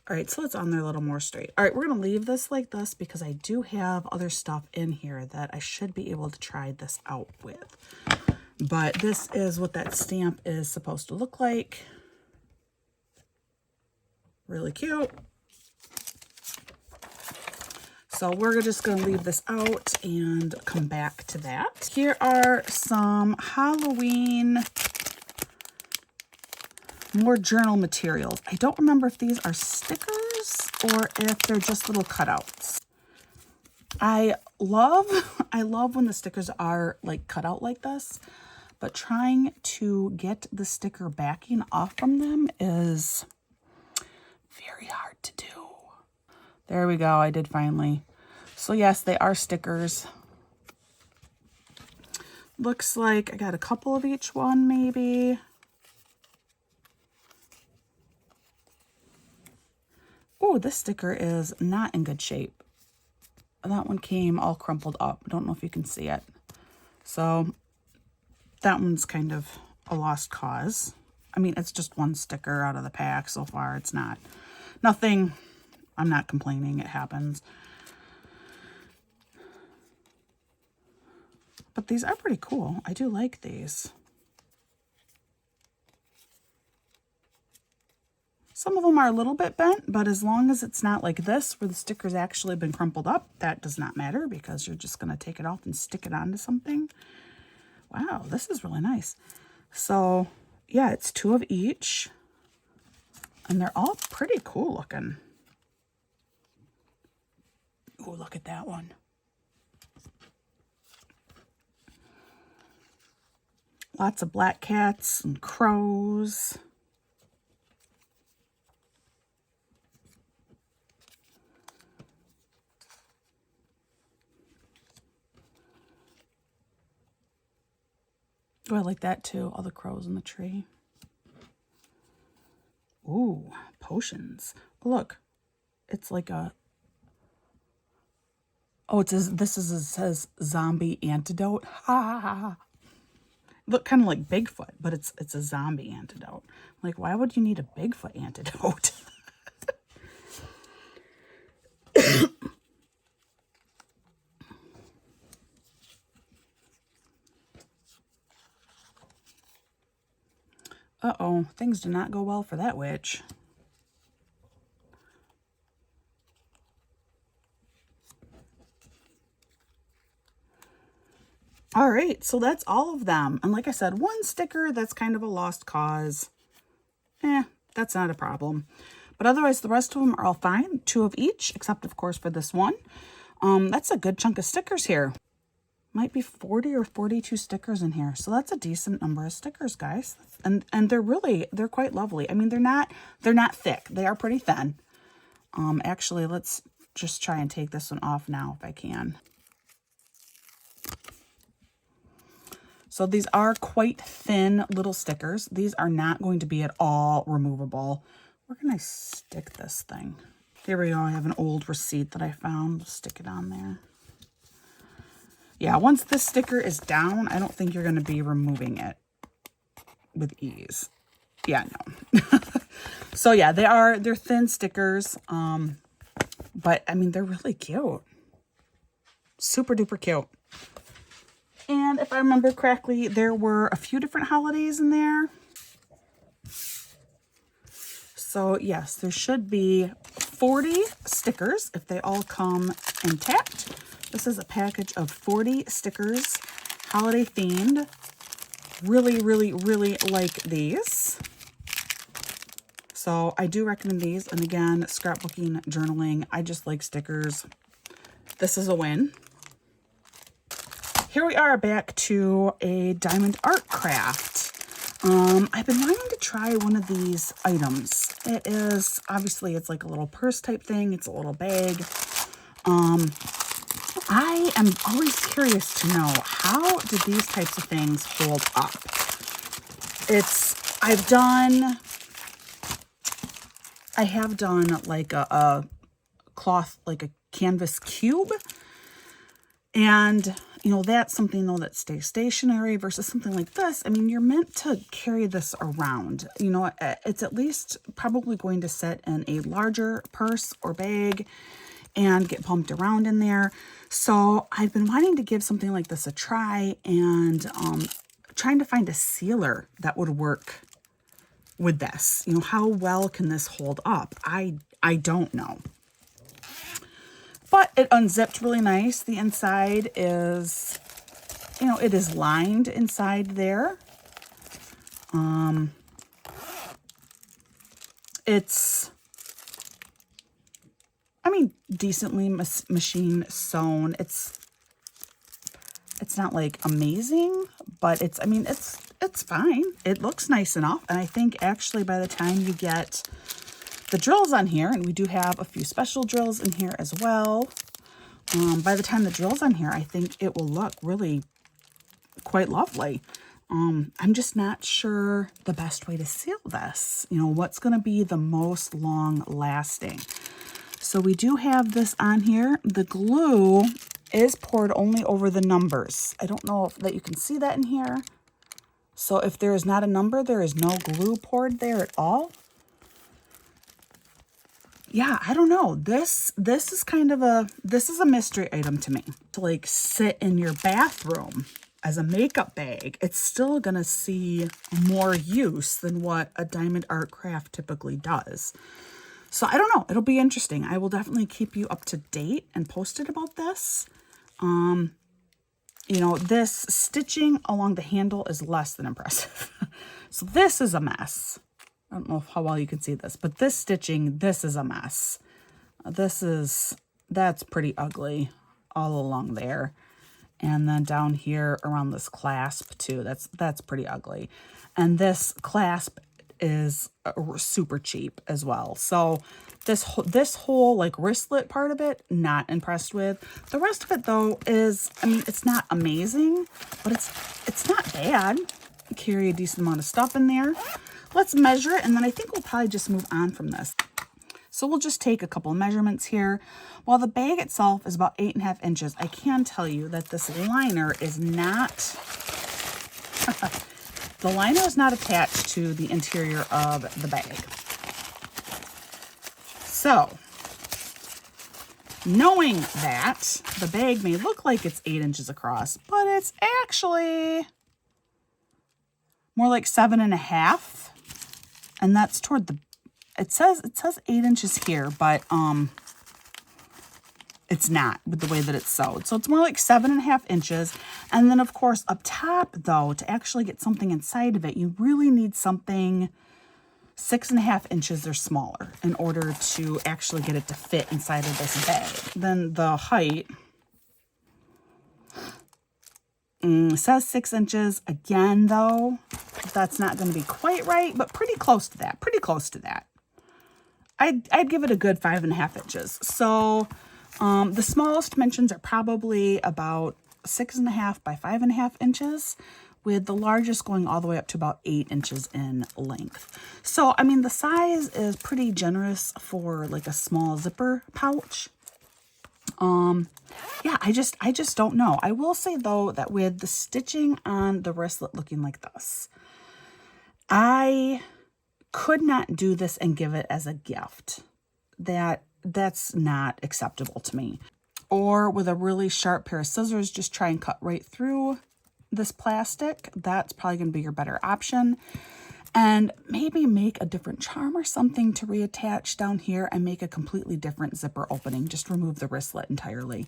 All right, so it's on there a little more straight. All right, we're going to leave this like this because I do have other stuff in here that I should be able to try this out with. But this is what that stamp is supposed to look like. Really cute. So we're just going to leave this out and come back to that. Here are some Halloween more journal materials. I don't remember if these are stickers or if they're just little cutouts. I love when the stickers are like cut out like this, but trying to get the sticker backing off from them is very hard to do. There we go. I did finally. So yes, they are stickers. Looks like I got a couple of each one maybe. Oh, this sticker is not in good shape. That one came all crumpled up. I don't know if you can see it. So that one's kind of a lost cause. I mean, it's just one sticker out of the pack so far. It's not nothing. I'm not complaining. It happens. But these are pretty cool. I do like these. Some of them are a little bit bent, but as long as it's not like this, where the sticker's actually been crumpled up, that does not matter because you're just going to take it off and stick it onto something. Wow, this is really nice. So, yeah, it's 2 of each. And they're all pretty cool looking. Oh, look at that one. Lots of black cats and crows. Oh, I like that too. All the crows in the tree. Ooh, potions. Look, it's like a. Oh, it says zombie antidote. Ha ha ha. Look, kind of like Bigfoot, but it's a zombie antidote. Like, why would you need a Bigfoot antidote? Uh-oh, things do not go well for that witch. All right, so that's all of them. And like I said, one sticker that's kind of a lost cause. That's not a problem. But otherwise, the rest of them are all fine. 2 of each, except of course for this one. That's a good chunk of stickers here. Might be 40 or 42 stickers in here. So that's a decent number of stickers, guys. And they're quite lovely. I mean, they're not thick. They are pretty thin. Actually, let's just try and take this one off now if I can. So these are quite thin little stickers. These are not going to be at all removable. Where can I stick this thing? Here we go. I have an old receipt that I found. We'll stick it on there. Yeah, once this sticker is down, I don't think you're going to be removing it with ease. Yeah, no. So yeah, they're thin stickers. But I mean, they're really cute. Super duper cute. And if I remember correctly, there were a few different holidays in there. So yes, there should be 40 stickers if they all come intact. This is a package of 40 stickers, holiday themed. Really, really, really like these. So I do recommend these. And again, scrapbooking, journaling, I just like stickers. This is a win. Here we are back to a diamond art craft. I've been wanting to try one of these items. It is, obviously, it's like a little purse type thing. It's a little bag. I am always curious to know, how do these types of things hold up? I have done like a cloth, like a canvas cube. And, you know, that's something, though, that stays stationary versus something like this. I mean, you're meant to carry this around. You know, it's at least probably going to sit in a larger purse or bag and get pumped around in there. So I've been wanting to give something like this a try and trying to find a sealer that would work with this. You know, how well can this hold up? I don't know. But it unzipped really nice. The inside is, you know, it is lined inside there. It's, I mean, decently machine sewn. It's not like amazing, but it's, I mean, it's fine. It looks nice enough. And I think actually by the time you get the drills on here, and we do have a few special drills in here as well. By the time the drill's on here, I think it will look really quite lovely. I'm just not sure the best way to seal this. You know, what's going to be the most long lasting. So we do have this on here. The glue is poured only over the numbers. I don't know if that you can see that in here. So if there is not a number, there is no glue poured there at all. Yeah, I don't know. This is kind of a mystery item to me. To like sit in your bathroom as a makeup bag, it's still gonna see more use than what a diamond art craft typically does. So I don't know. It'll be interesting. I will definitely keep you up to date and posted about this. You know, this stitching along the handle is less than impressive. So this is a mess. I don't know how well you can see this, but this stitching, this is a mess. That's pretty ugly all along there. And then down here around this clasp too, that's pretty ugly. And this clasp is super cheap as well. So this whole like wristlet part of it, not impressed with. The rest of it though is, I mean, it's not amazing, but it's not bad. Carry a decent amount of stuff in there. Let's measure it, and then I think we'll probably just move on from this. So we'll just take a couple of measurements here. While the bag itself is about 8.5 inches, I can tell you that this liner is not, the liner is not attached to the interior of the bag. So, knowing that, the bag may look like it's 8 inches across, but it's actually more like 7.5. And that's toward the, it says 8 inches here, but it's not with the way that it's sewed. So it's more like 7.5 inches. And then of course up top though, to actually get something inside of it, you really need something 6.5 inches or smaller in order to actually get it to fit inside of this bag. Then the height says 6 inches. Again though, that's not going to be quite right, but pretty close to that, I'd give it a good 5.5 inches. So the smallest dimensions are probably about 6.5 by 5.5 inches, with the largest going all the way up to about 8 inches in length. So, I mean, the size is pretty generous for like a small zipper pouch. Yeah, I just don't know. I will say though that with the stitching on the wristlet looking like this, I could not do this and give it as a gift. That's not acceptable to me. Or with a really sharp pair of scissors, just try and cut right through this plastic. That's probably going to be your better option. And maybe make a different charm or something to reattach down here and make a completely different zipper opening. Just remove the wristlet entirely.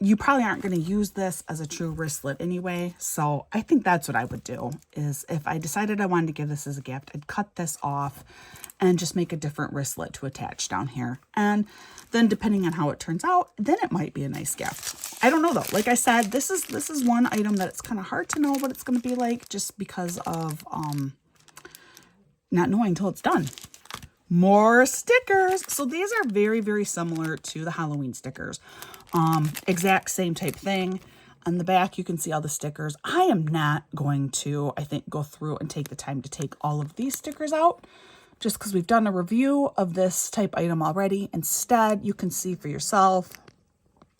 You probably aren't going to use this as a true wristlet anyway. So I think that's what I would do, is if I decided I wanted to give this as a gift, I'd cut this off and just make a different wristlet to attach down here. And then depending on how it turns out, then it might be a nice gift. I don't know though. Like I said, this is one item that it's kind of hard to know what it's going to be like just because of not knowing until it's done. More stickers. So these are very, very similar to the Halloween stickers. Exact same type thing. On the back, you can see all the stickers. I am not going to, I think, go through and take the time to take all of these stickers out, just because we've done a review of this type item already. Instead, you can see for yourself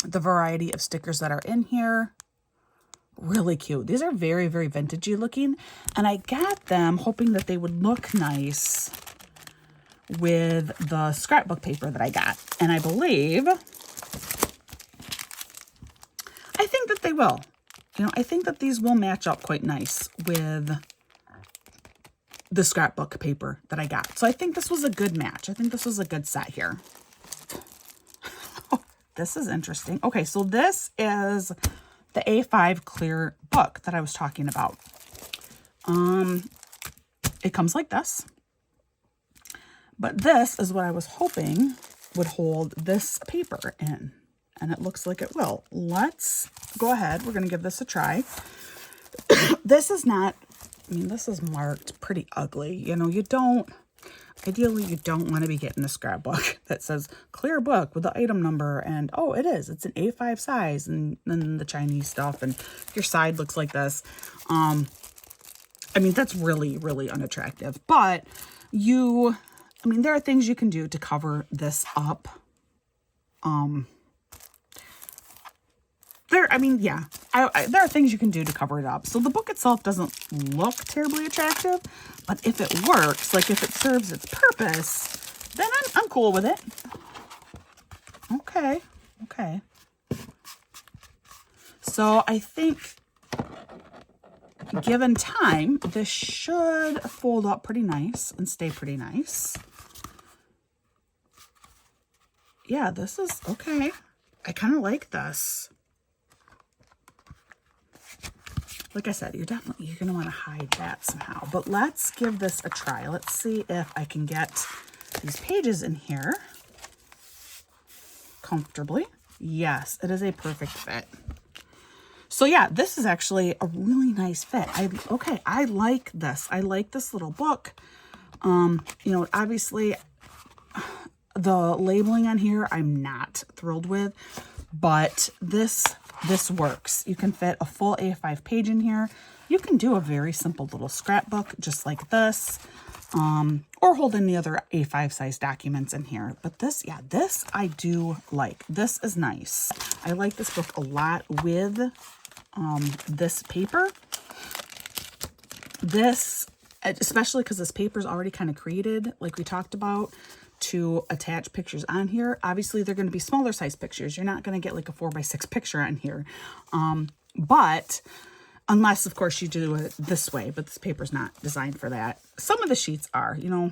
the variety of stickers that are in here. Really cute. These are very, very vintagey looking, and I got them hoping that they would look nice with the scrapbook paper that I got. And I believe, I think that they will. You know, I think that these will match up quite nice with the scrapbook paper that I got. So I think this was a good match. I think this was a good set here. Oh, this is interesting. Okay, so this is the A5 clear book that I was talking about. It comes like this. But this is what I was hoping would hold this paper in. And it looks like it will. Let's go ahead. We're going to give this a try. This is not, I mean, this is marked pretty ugly. You know, ideally you don't want to be getting a scrapbook that says clear book with the item number. And, oh, it is. It's an A5 size. And then the Chinese stuff. And your side looks like this. I mean, that's really, really unattractive. But I mean, there are things you can do to cover this up. There are things you can do to cover it up. So the book itself doesn't look terribly attractive, but if it works, like if it serves its purpose, then I'm cool with it. Okay. So I think, given time, this should fold up pretty nice and stay pretty nice. Yeah, this is okay. I kind of like this. Like I said, you're going to want to hide that somehow. But let's give this a try. Let's see if I can get these pages in here comfortably. Yes, it is a perfect fit. So yeah, this is actually a really nice fit. I like this. I like this little book. You know, obviously the labeling on here, I'm not thrilled with, but this works. You can fit a full A5 page in here. You can do a very simple little scrapbook just like this, or hold any other A5 size documents in here. But this I do like. This is nice. I like this book a lot with this paper. This, especially because this paper is already kind of created, like we talked about, to attach pictures on here. Obviously, they're going to be smaller size pictures. You're not going to get like a 4x6 picture on here. But unless, of course, you do it this way, but this paper's not designed for that. Some of the sheets are, you know,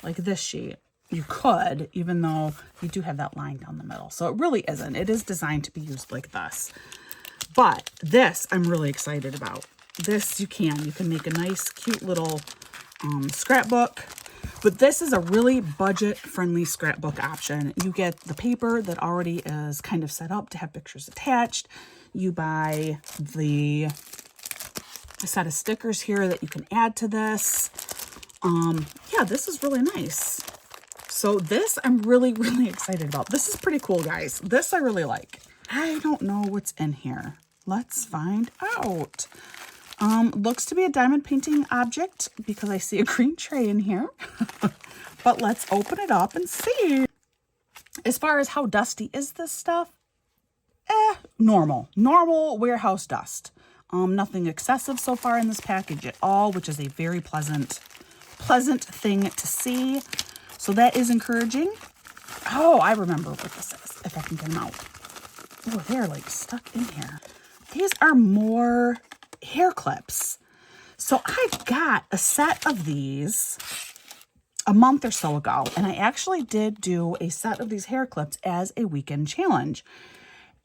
like this sheet. you could, even though you do have that line down the middle. So it really isn't. It is designed to be used like this. But this I'm really excited about. This you can make a nice, cute little scrapbook. But this is a really budget-friendly scrapbook option. You get the paper that already is kind of set up to have pictures attached. You buy a set of stickers here that you can add to this. Yeah, this is really nice. So this I'm really, really excited about. This is pretty cool, guys. This I really like. I don't know what's in here. Let's find out. Looks to be a diamond painting object because I see a green tray in here. But let's open it up and see. As far as how dusty is this stuff? Normal warehouse dust. Nothing excessive so far in this package at all, which is a very pleasant thing to see. So that is encouraging. Oh, I remember what this is, if I can get them out. Oh, they're like stuck in here. These are more hair clips. So I got a set of these a month or so ago, and I actually did do a set of these hair clips as a weekend challenge.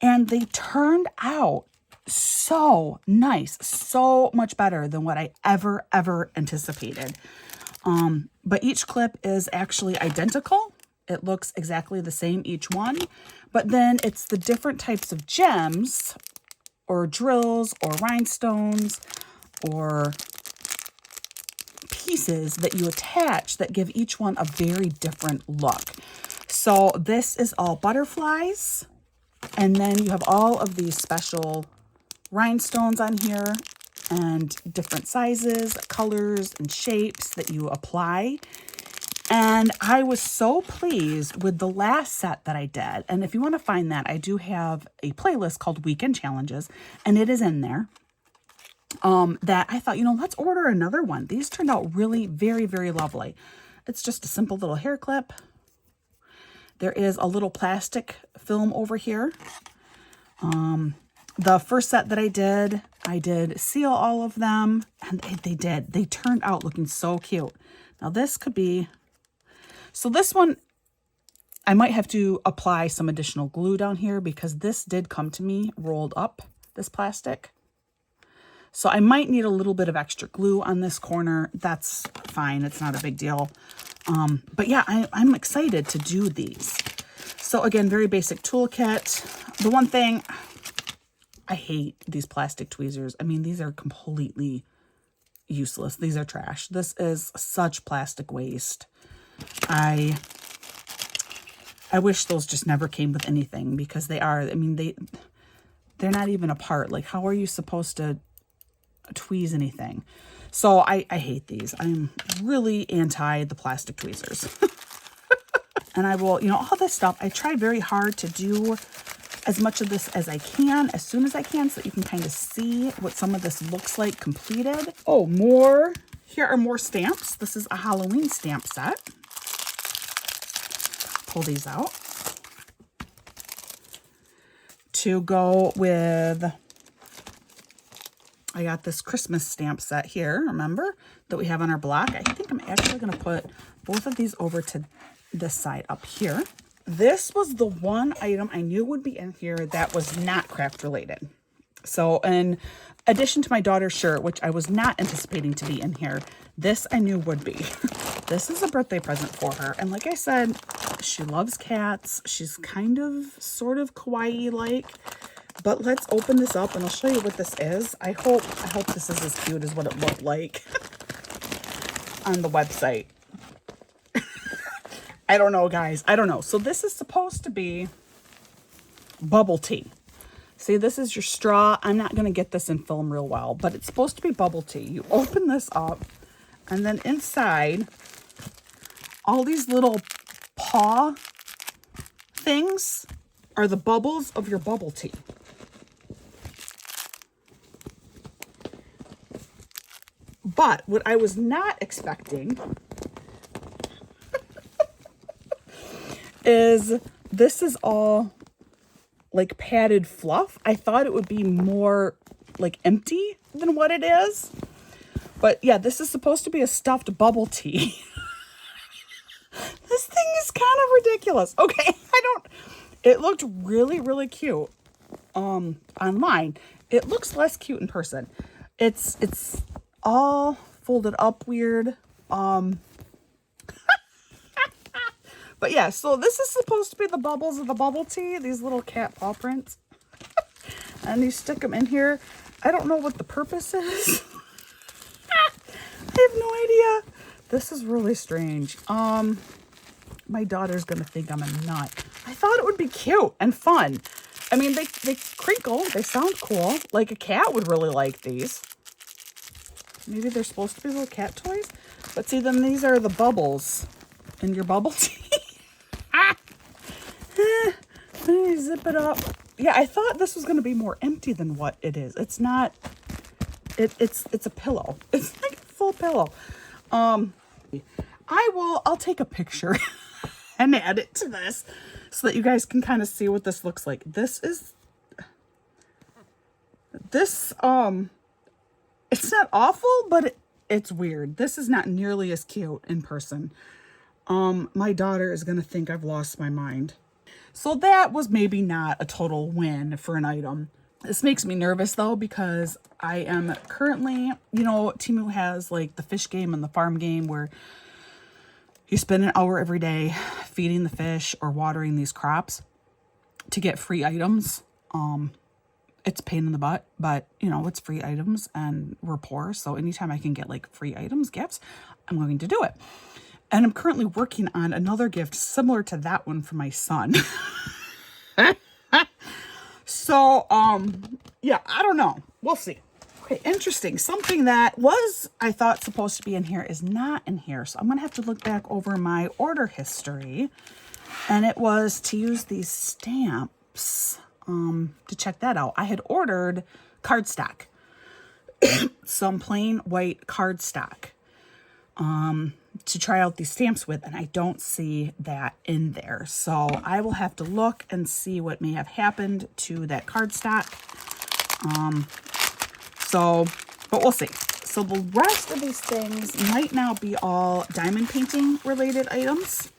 And they turned out so nice, so much better than what I ever anticipated. But each clip is actually identical. It looks exactly the same, each one. But then it's the different types of gems or drills or rhinestones or pieces that you attach that give each one a very different look. So this is all butterflies. And then you have all of these special rhinestones on here and different sizes, colors, and shapes that you apply. And I was so pleased with the last set that I did. And if you want to find that, I do have a playlist called Weekend Challenges, and it is in there. That I thought, let's order another one. These turned out really very, very lovely. It's just a simple little hair clip. There is a little plastic film over here. The first set that I did seal all of them, and they turned out looking so cute. Now this could be, so this one, I might have to apply some additional glue down here because this did come to me rolled up, this plastic. So I might need a little bit of extra glue on this corner. That's fine, it's not a big deal. But yeah, I'm excited to do these. So again, very basic toolkit. The one thing, I hate these plastic tweezers. I mean, these are completely useless. These are trash. This is such plastic waste. I wish those just never came with anything because they are, I mean, they're not even a part. Like, how are you supposed to tweeze anything? So I hate these. I'm really anti the plastic tweezers. And I will, all this stuff, I try very hard to do as much of this as I can, as soon as I can, so that you can kind of see what some of this looks like completed. Oh, more. Here are more stamps. This is a Halloween stamp set. Pull these out. To go with, I got this Christmas stamp set here, remember, that we have on our block. I think I'm actually going to put both of these over to this side up here. This was the one item I knew would be in here that was not craft related. So in addition to my daughter's shirt, which I was not anticipating to be in here, this I knew would be. This is a birthday present for her. And like I said, she loves cats. She's kind of, sort of kawaii-like. But let's open this up and I'll show you what this is. I hope this is as cute as what it looked like on the website. I don't know, guys. I don't know. So this is supposed to be bubble tea. See, this is your straw. I'm not going to get this in film real well, but it's supposed to be bubble tea. You open this up, and then inside, all these little paw things are the bubbles of your bubble tea. But what I was not expecting is this is all like padded fluff. I thought it would be more like empty than what it is. But yeah, this is supposed to be a stuffed bubble tea. This thing is kind of ridiculous. Okay, it looked really, really cute online. It looks less cute in person. It's all folded up weird. But yeah, so this is supposed to be the bubbles of the bubble tea, these little cat paw prints. And you stick them in here. I don't know what the purpose is. I have no idea. This is really strange. My daughter's gonna think I'm a nut. I thought it would be cute and fun. I mean, they crinkle, they sound cool. Like a cat would really like these. Maybe they're supposed to be little cat toys. But see, then these are the bubbles in your bubble tea. Zip it up. Yeah, I thought this was going to be more empty than what it is. It's not. It's a pillow. It's like a full pillow. I'll take a picture and add it to this so that you guys can kind of see what this looks like. This it's not awful, but it's weird. This is not nearly as cute in person. My daughter is going to think I've lost my mind. So that was maybe not a total win for an item. This makes me nervous though, because I am currently, TEMU has like the fish game and the farm game where you spend an hour every day feeding the fish or watering these crops to get free items. It's a pain in the butt, but it's free items and we're poor. So anytime I can get like free items, gifts, I'm going to do it. And I'm currently working on another gift similar to that one for my son. So, yeah, I don't know. We'll see. Okay, interesting. Something that was, I thought, supposed to be in here is not in here. So I'm going to have to look back over my order history. And it was to use these stamps to check that out. I had ordered cardstock. Some plain white cardstock. To try out these stamps with, and I don't see that in there. So I will have to look and see what may have happened to that cardstock. But we'll see. So the rest of these things might now be all diamond painting related items.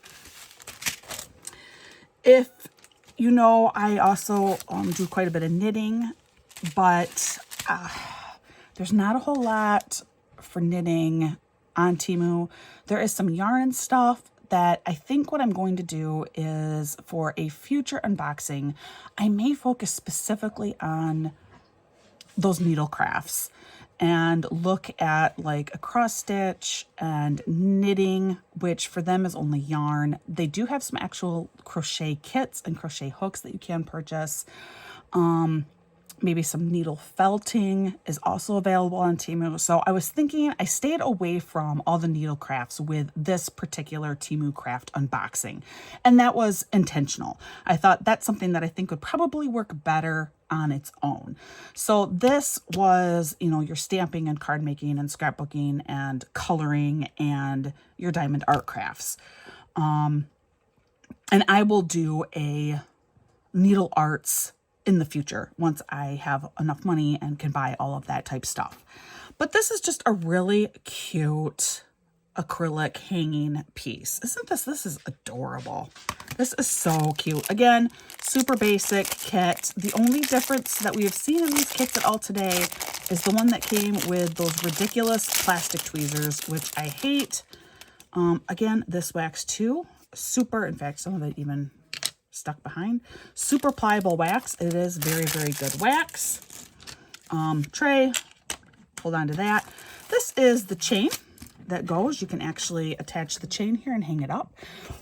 If I also do quite a bit of knitting, but there's not a whole lot for knitting on TEMU. There is some yarn and stuff that I think what I'm going to do is for a future unboxing, I may focus specifically on those needle crafts and look at like a cross stitch and knitting, which for them is only yarn. They do have some actual crochet kits and crochet hooks that you can purchase. Maybe some needle felting is also available on TEMU. So I was thinking I stayed away from all the needle crafts with this particular TEMU craft unboxing. And that was intentional. I thought that's something that I think would probably work better on its own. So this was, your stamping and card making and scrapbooking and coloring and your diamond art crafts. And I will do a needle arts in the future once I have enough money and can buy all of that type stuff. But this is just a really cute acrylic hanging piece. This is adorable. This is so cute. Again, super basic kit. The only difference that we have seen in these kits at all today is the one that came with those ridiculous plastic tweezers, which I hate. Again, this wax too. Super, in fact, some of it even stuck behind. Super pliable wax. It is very, very good wax. Tray. Hold on to that. This is the chain that goes. You can actually attach the chain here and hang it up.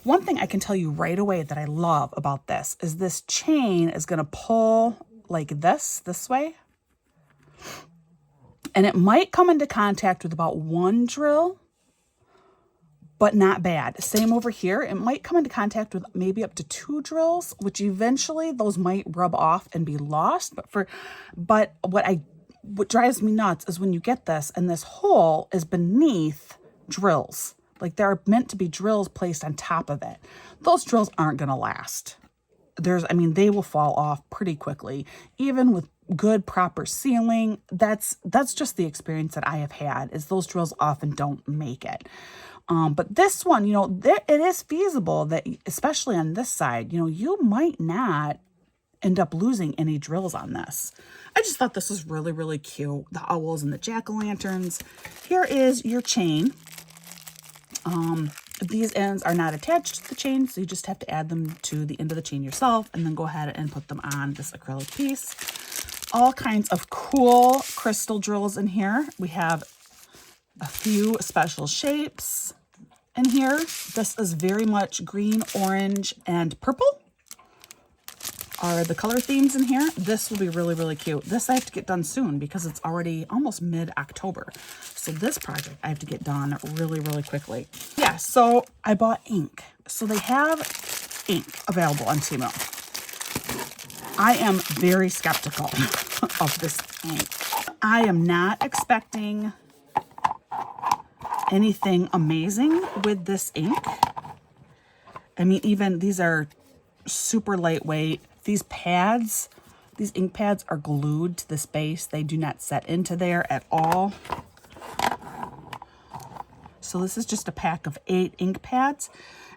One thing I can tell you right away that I love about this is this chain is going to pull like this way. And it might come into contact with about one drill, but not bad. Same over here. It might come into contact with maybe up to 2 drills, which eventually those might rub off and be lost. But what drives me nuts is when you get this and this hole is beneath drills. Like there are meant to be drills placed on top of it. Those drills aren't going to last. They will fall off pretty quickly. Even with good proper sealing, that's just the experience that I have had, is those drills often don't make it. But this one, you know, it is feasible that, especially on this side, you know, you might not end up losing any drills on this. I just thought this was really, really cute. The owls and the jack-o'-lanterns. Here is your chain. These ends are not attached to the chain, so you just have to add them to the end of the chain yourself and then go ahead and put them on this acrylic piece. All kinds of cool crystal drills in here. We have a few special shapes in here. This is very much green, orange, and purple are the color themes in here. This will be really, really cute. This I have to get done soon because it's already almost mid-October. So this project I have to get done really, really quickly. Yeah, so I bought ink. So they have ink available on TEMU. I am very skeptical of this ink. I am not expecting anything amazing with this ink. I mean, even these are super lightweight. These pads, these ink pads are glued to this base. They do not set into there at all. So this is just a pack of 8 ink pads.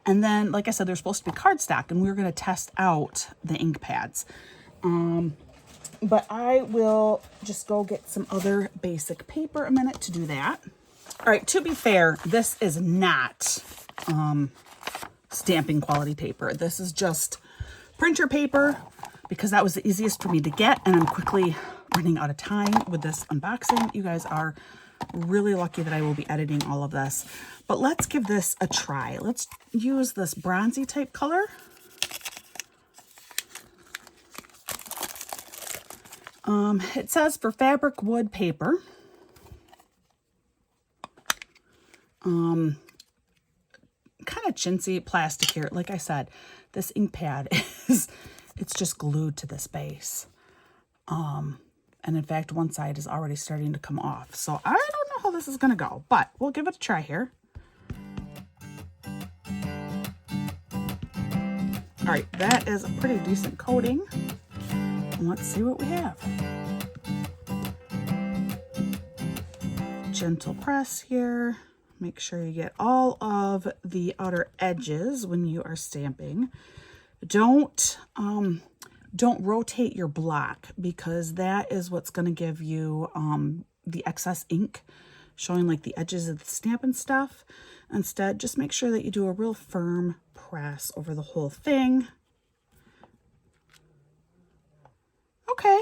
And then, like I said, they're supposed to be cardstock, and we're going to test out the ink pads. But I will just go get some other basic paper a minute to do that. All right, to be fair, this is not stamping quality paper. This is just printer paper because that was the easiest for me to get, and I'm quickly running out of time with this unboxing. You guys are really lucky that I will be editing all of this. But let's give this a try. Let's use this bronzy type color. It says for fabric wood paper. Kind of chintzy plastic here. Like I said, this ink pad is, it's just glued to this base. And in fact, one side is already starting to come off. So I don't know how this is going to go, but we'll give it a try here. All right, that is a pretty decent coating. Let's see what we have. Gentle press here. Make sure you get all of the outer edges when you are stamping. Don't rotate your block because that is what's going to give you the excess ink showing like the edges of the stamp and stuff. Instead, just make sure that you do a real firm press over the whole thing. Okay.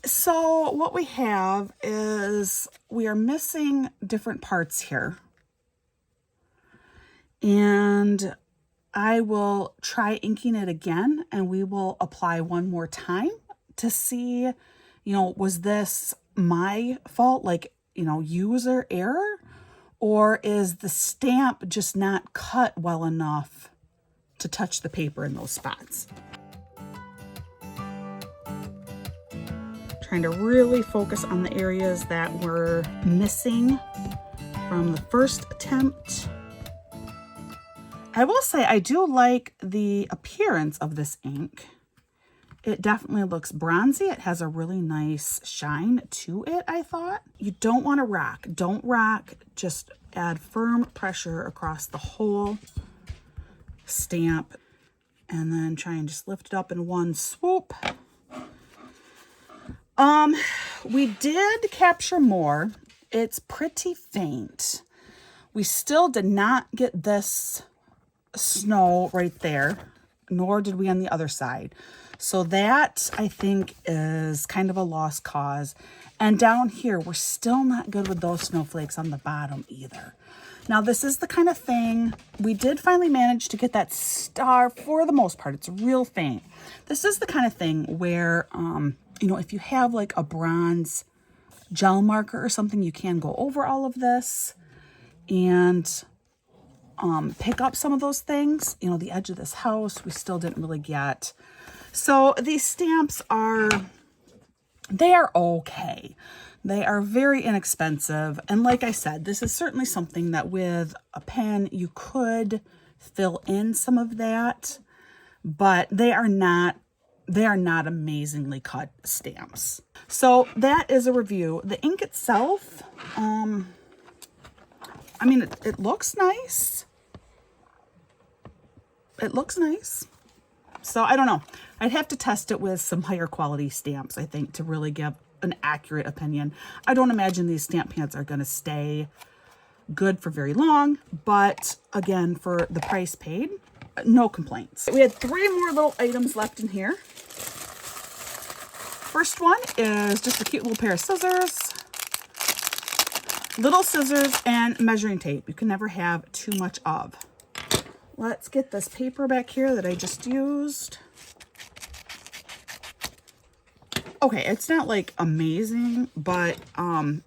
So what we have is we are missing different parts here. And I will try inking it again, and we will apply one more time to see, you know, was this my fault, like, you know, user error, or is the stamp just not cut well enough to touch the paper in those spots? Trying to really focus on the areas that were missing from the first attempt. I will say I do like the appearance of this ink. It definitely looks bronzy. It has a really nice shine to it, I thought. You don't want to rock. Don't rock. Just add firm pressure across the whole stamp and then try and just lift it up in one swoop. We did capture more. It's pretty faint. We still did not get this snow right there, nor did we on the other side. So that, I think, is kind of a lost cause. And down here, we're still not good with those snowflakes on the bottom either. Now, this is the kind of thing, we did finally manage to get that star for the most part. It's real faint. This is the kind of thing where, you know, if you have like a bronze gel marker or something, you can go over all of this and pick up some of those things. You know, the edge of this house, we still didn't really get. So these stamps they are okay. They are very inexpensive. And like I said, this is certainly something that with a pen, you could fill in some of that, but they are not amazingly cut stamps. So that is a review. The ink itself, I mean, it looks nice. It looks nice. So I don't know. I'd have to test it with some higher quality stamps, I think, to really give an accurate opinion. I don't imagine these stamp pads are going to stay good for very long, but again, for the price paid, no complaints. We had 3 more little items left in here. First one is just a cute little pair of scissors. Little scissors and measuring tape. You can never have too much of. Let's get this paper back here that I just used. Okay, it's not like amazing, but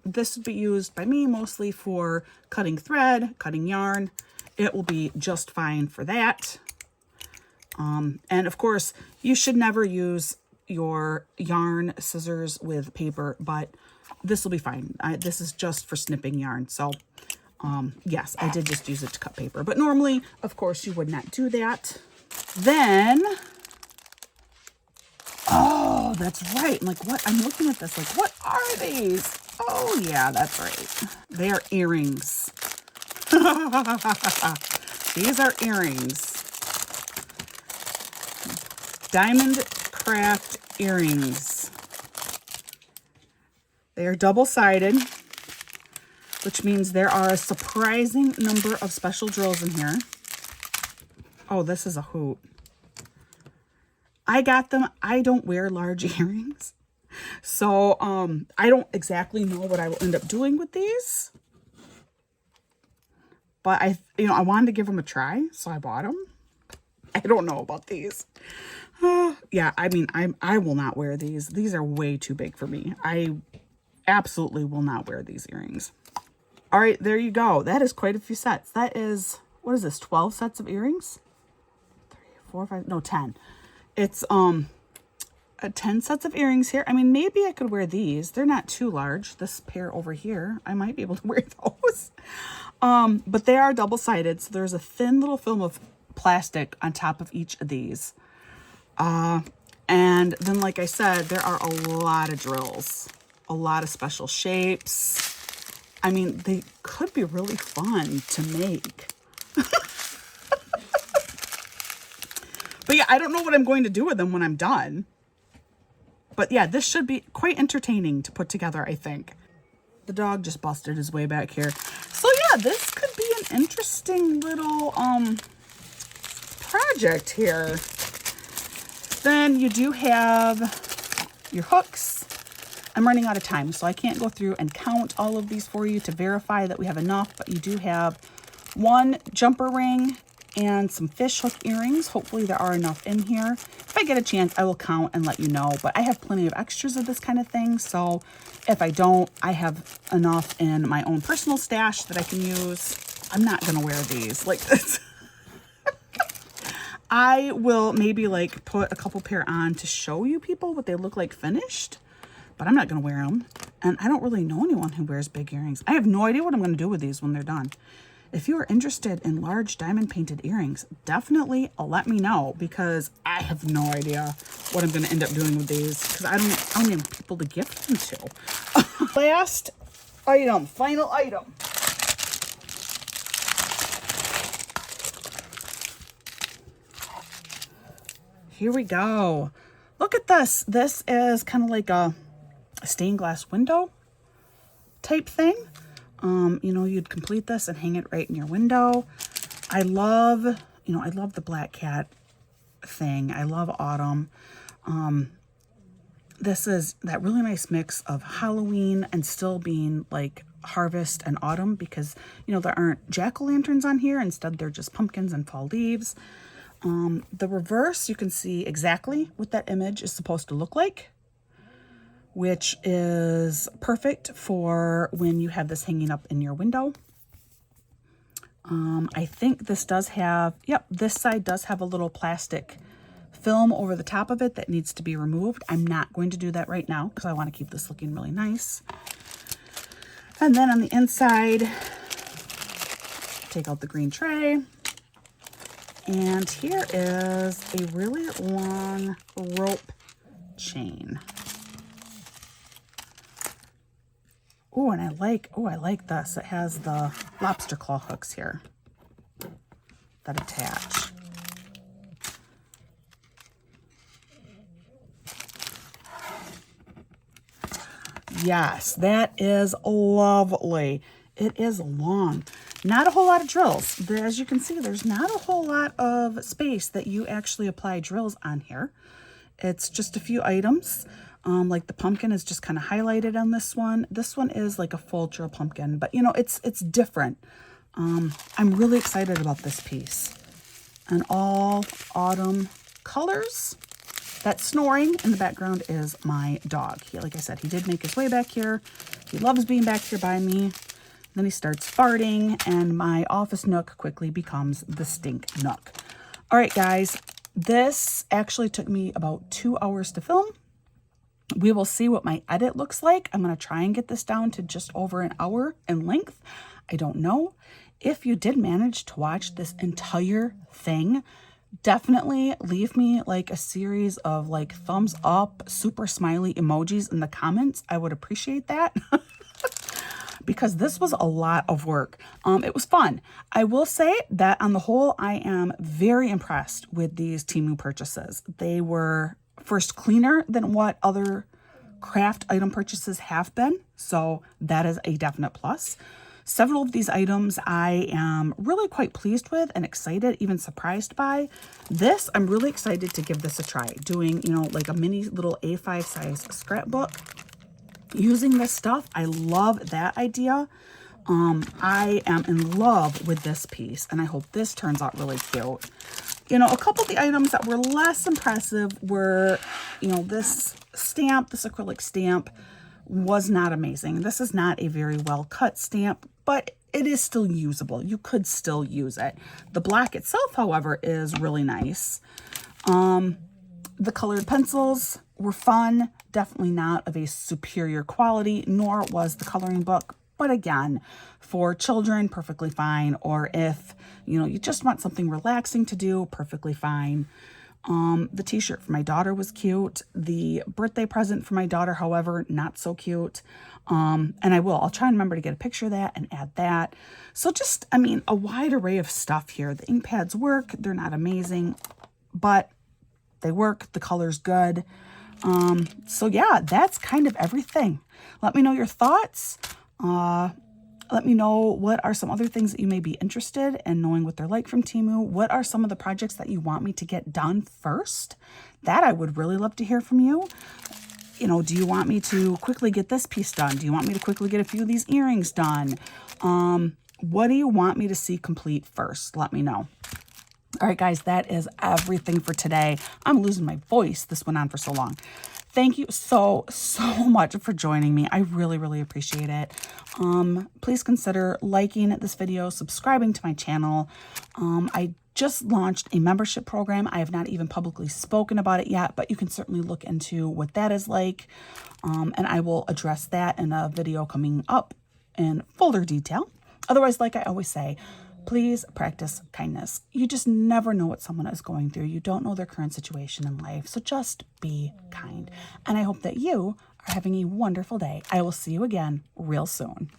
this would be used by me mostly for cutting thread, cutting yarn. It will be just fine for that. And of course, you should never use your yarn scissors with paper, but this will be fine. This is just for snipping yarn. So yes, I did just use it to cut paper, but normally, of course, you would not do that. Then, oh, that's right. I'm like, what? I'm looking at this like, what are these? Oh, yeah, that's right. They are earrings. These are earrings. Diamond craft earrings. They are double-sided, which means there are a surprising number of special drills in here. Oh, this is a hoot. I got them. I don't wear large earrings, so I don't exactly know what I will end up doing with these. But I wanted to give them a try, so I bought them. I don't know about these. Yeah, I mean, I will not wear these. These are way too big for me. I absolutely will not wear these earrings. All right, there you go. That is quite a few sets. That is, what is this, 12 sets of earrings? 3, 4, 5, no, 10. It's 10 sets of earrings here. I mean, maybe I could wear these. They're not too large. This pair over here, I might be able to wear those. But they are double-sided, so there's a thin little film of plastic on top of each of these. And then, like I said, there are a lot of drills, a lot of special shapes. I mean, they could be really fun to make. But yeah, I don't know what I'm going to do with them when I'm done. But yeah, this should be quite entertaining to put together, I think. The dog just busted his way back here. So yeah, this could be an interesting little project here. Then you do have your hooks. I'm running out of time, so I can't go through and count all of these for you to verify that we have enough, but you do have 1 jumper ring and some fish hook earrings. Hopefully there are enough in here. If I get a chance, I will count and let you know, but I have plenty of extras of this kind of thing, so if I don't, I have enough in my own personal stash that I can use. I'm not gonna wear these like this. I will maybe like put a couple pair on to show you people what they look like finished, but I'm not gonna wear them. And I don't really know anyone who wears big earrings. I have no idea what I'm gonna do with these when they're done. If you are interested in large diamond painted earrings, definitely let me know, because I have no idea what I'm gonna end up doing with these, because I don't even have people to gift them to. Last item, final item. Here we go. Look at this. This is kind of like a stained glass window type thing. You know, you'd complete this and hang it right in your window. I love, I love the black cat thing. I love autumn. This is that really nice mix of Halloween and still being like harvest and autumn, because, there aren't jack-o'-lanterns on here. Instead, they're just pumpkins and fall leaves. The reverse, you can see exactly what that image is supposed to look like, which is perfect for when you have this hanging up in your window. I think this does have, this side does have a little plastic film over the top of it that needs to be removed. I'm not going to do that right now because I want to keep this looking really nice. And then on the inside, take out the green tray. And here is a really long rope chain. Oh, and I like this. It has the lobster claw hooks here that attach. Yes, that is lovely. It is long. Not a whole lot of drills. As you can see, there's not a whole lot of space that you actually apply drills on here. It's just a few items. Like the pumpkin is just kind of highlighted on this one. This one is like a full drill pumpkin, but you know, it's different. I'm really excited about this piece. And all autumn colors. That snoring in the background is my dog. Like I said, he did make his way back here. He loves being back here by me. Then he starts farting, and my office nook quickly becomes the stink nook. All right, guys, this actually took me about 2 hours to film. We will see what my edit looks like. I'm going to try and get this down to just over an hour in length. I don't know. If you did manage to watch this entire thing, definitely leave me like a series of like thumbs up, super smiley emojis in the comments. I would appreciate that. Because this was a lot of work. It was fun. I will say that on the whole, I am very impressed with these TEMU purchases. They were first cleaner than what other craft item purchases have been. So that is a definite plus. Several of these items I am really quite pleased with and excited, even surprised by. This, I'm really excited to give this a try. Doing, you know, like a mini little A5 size scrapbook. Using this stuff, I love that idea. I am in love with this piece, and I hope this turns out really cute. You know, a couple of the items that were less impressive were, you know, this stamp, this acrylic stamp was not amazing. This is not a very well cut stamp, but it is still usable. You could still use it. The black itself, however, is really nice. The colored pencils were fun, definitely not of a superior quality, nor was the coloring book. But again, for children, perfectly fine. Or if, you know, you just want something relaxing to do, perfectly fine. The t-shirt for my daughter was cute. The birthday present for my daughter, however, not so cute. And I'll try and remember to get a picture of that and add that. So just, I mean, a wide array of stuff here. The ink pads work. They're not amazing, but they work. The color's good. So yeah, that's kind of everything. Let me know your thoughts. Let me know what are some other things that you may be interested in knowing what they're like from TEMU. What are some of the projects that you want me to get done first? That I would really love to hear from you. You know, do you want me to quickly get this piece done? Do you want me to quickly get a few of these earrings done? What do you want me to see complete first? Let me know. All right, guys, that is everything for today. I'm losing my voice. This went on for so long. Thank you so much for joining me. I really, really appreciate it. Please consider liking this video, subscribing to my channel. I just launched a membership program. I have not even publicly spoken about it yet, but you can certainly look into what that is like. And I will address that in a video coming up in fuller detail. Otherwise, like I always say, please practice kindness. You just never know what someone is going through. You don't know their current situation in life. So just be kind. And I hope that you are having a wonderful day. I will see you again real soon.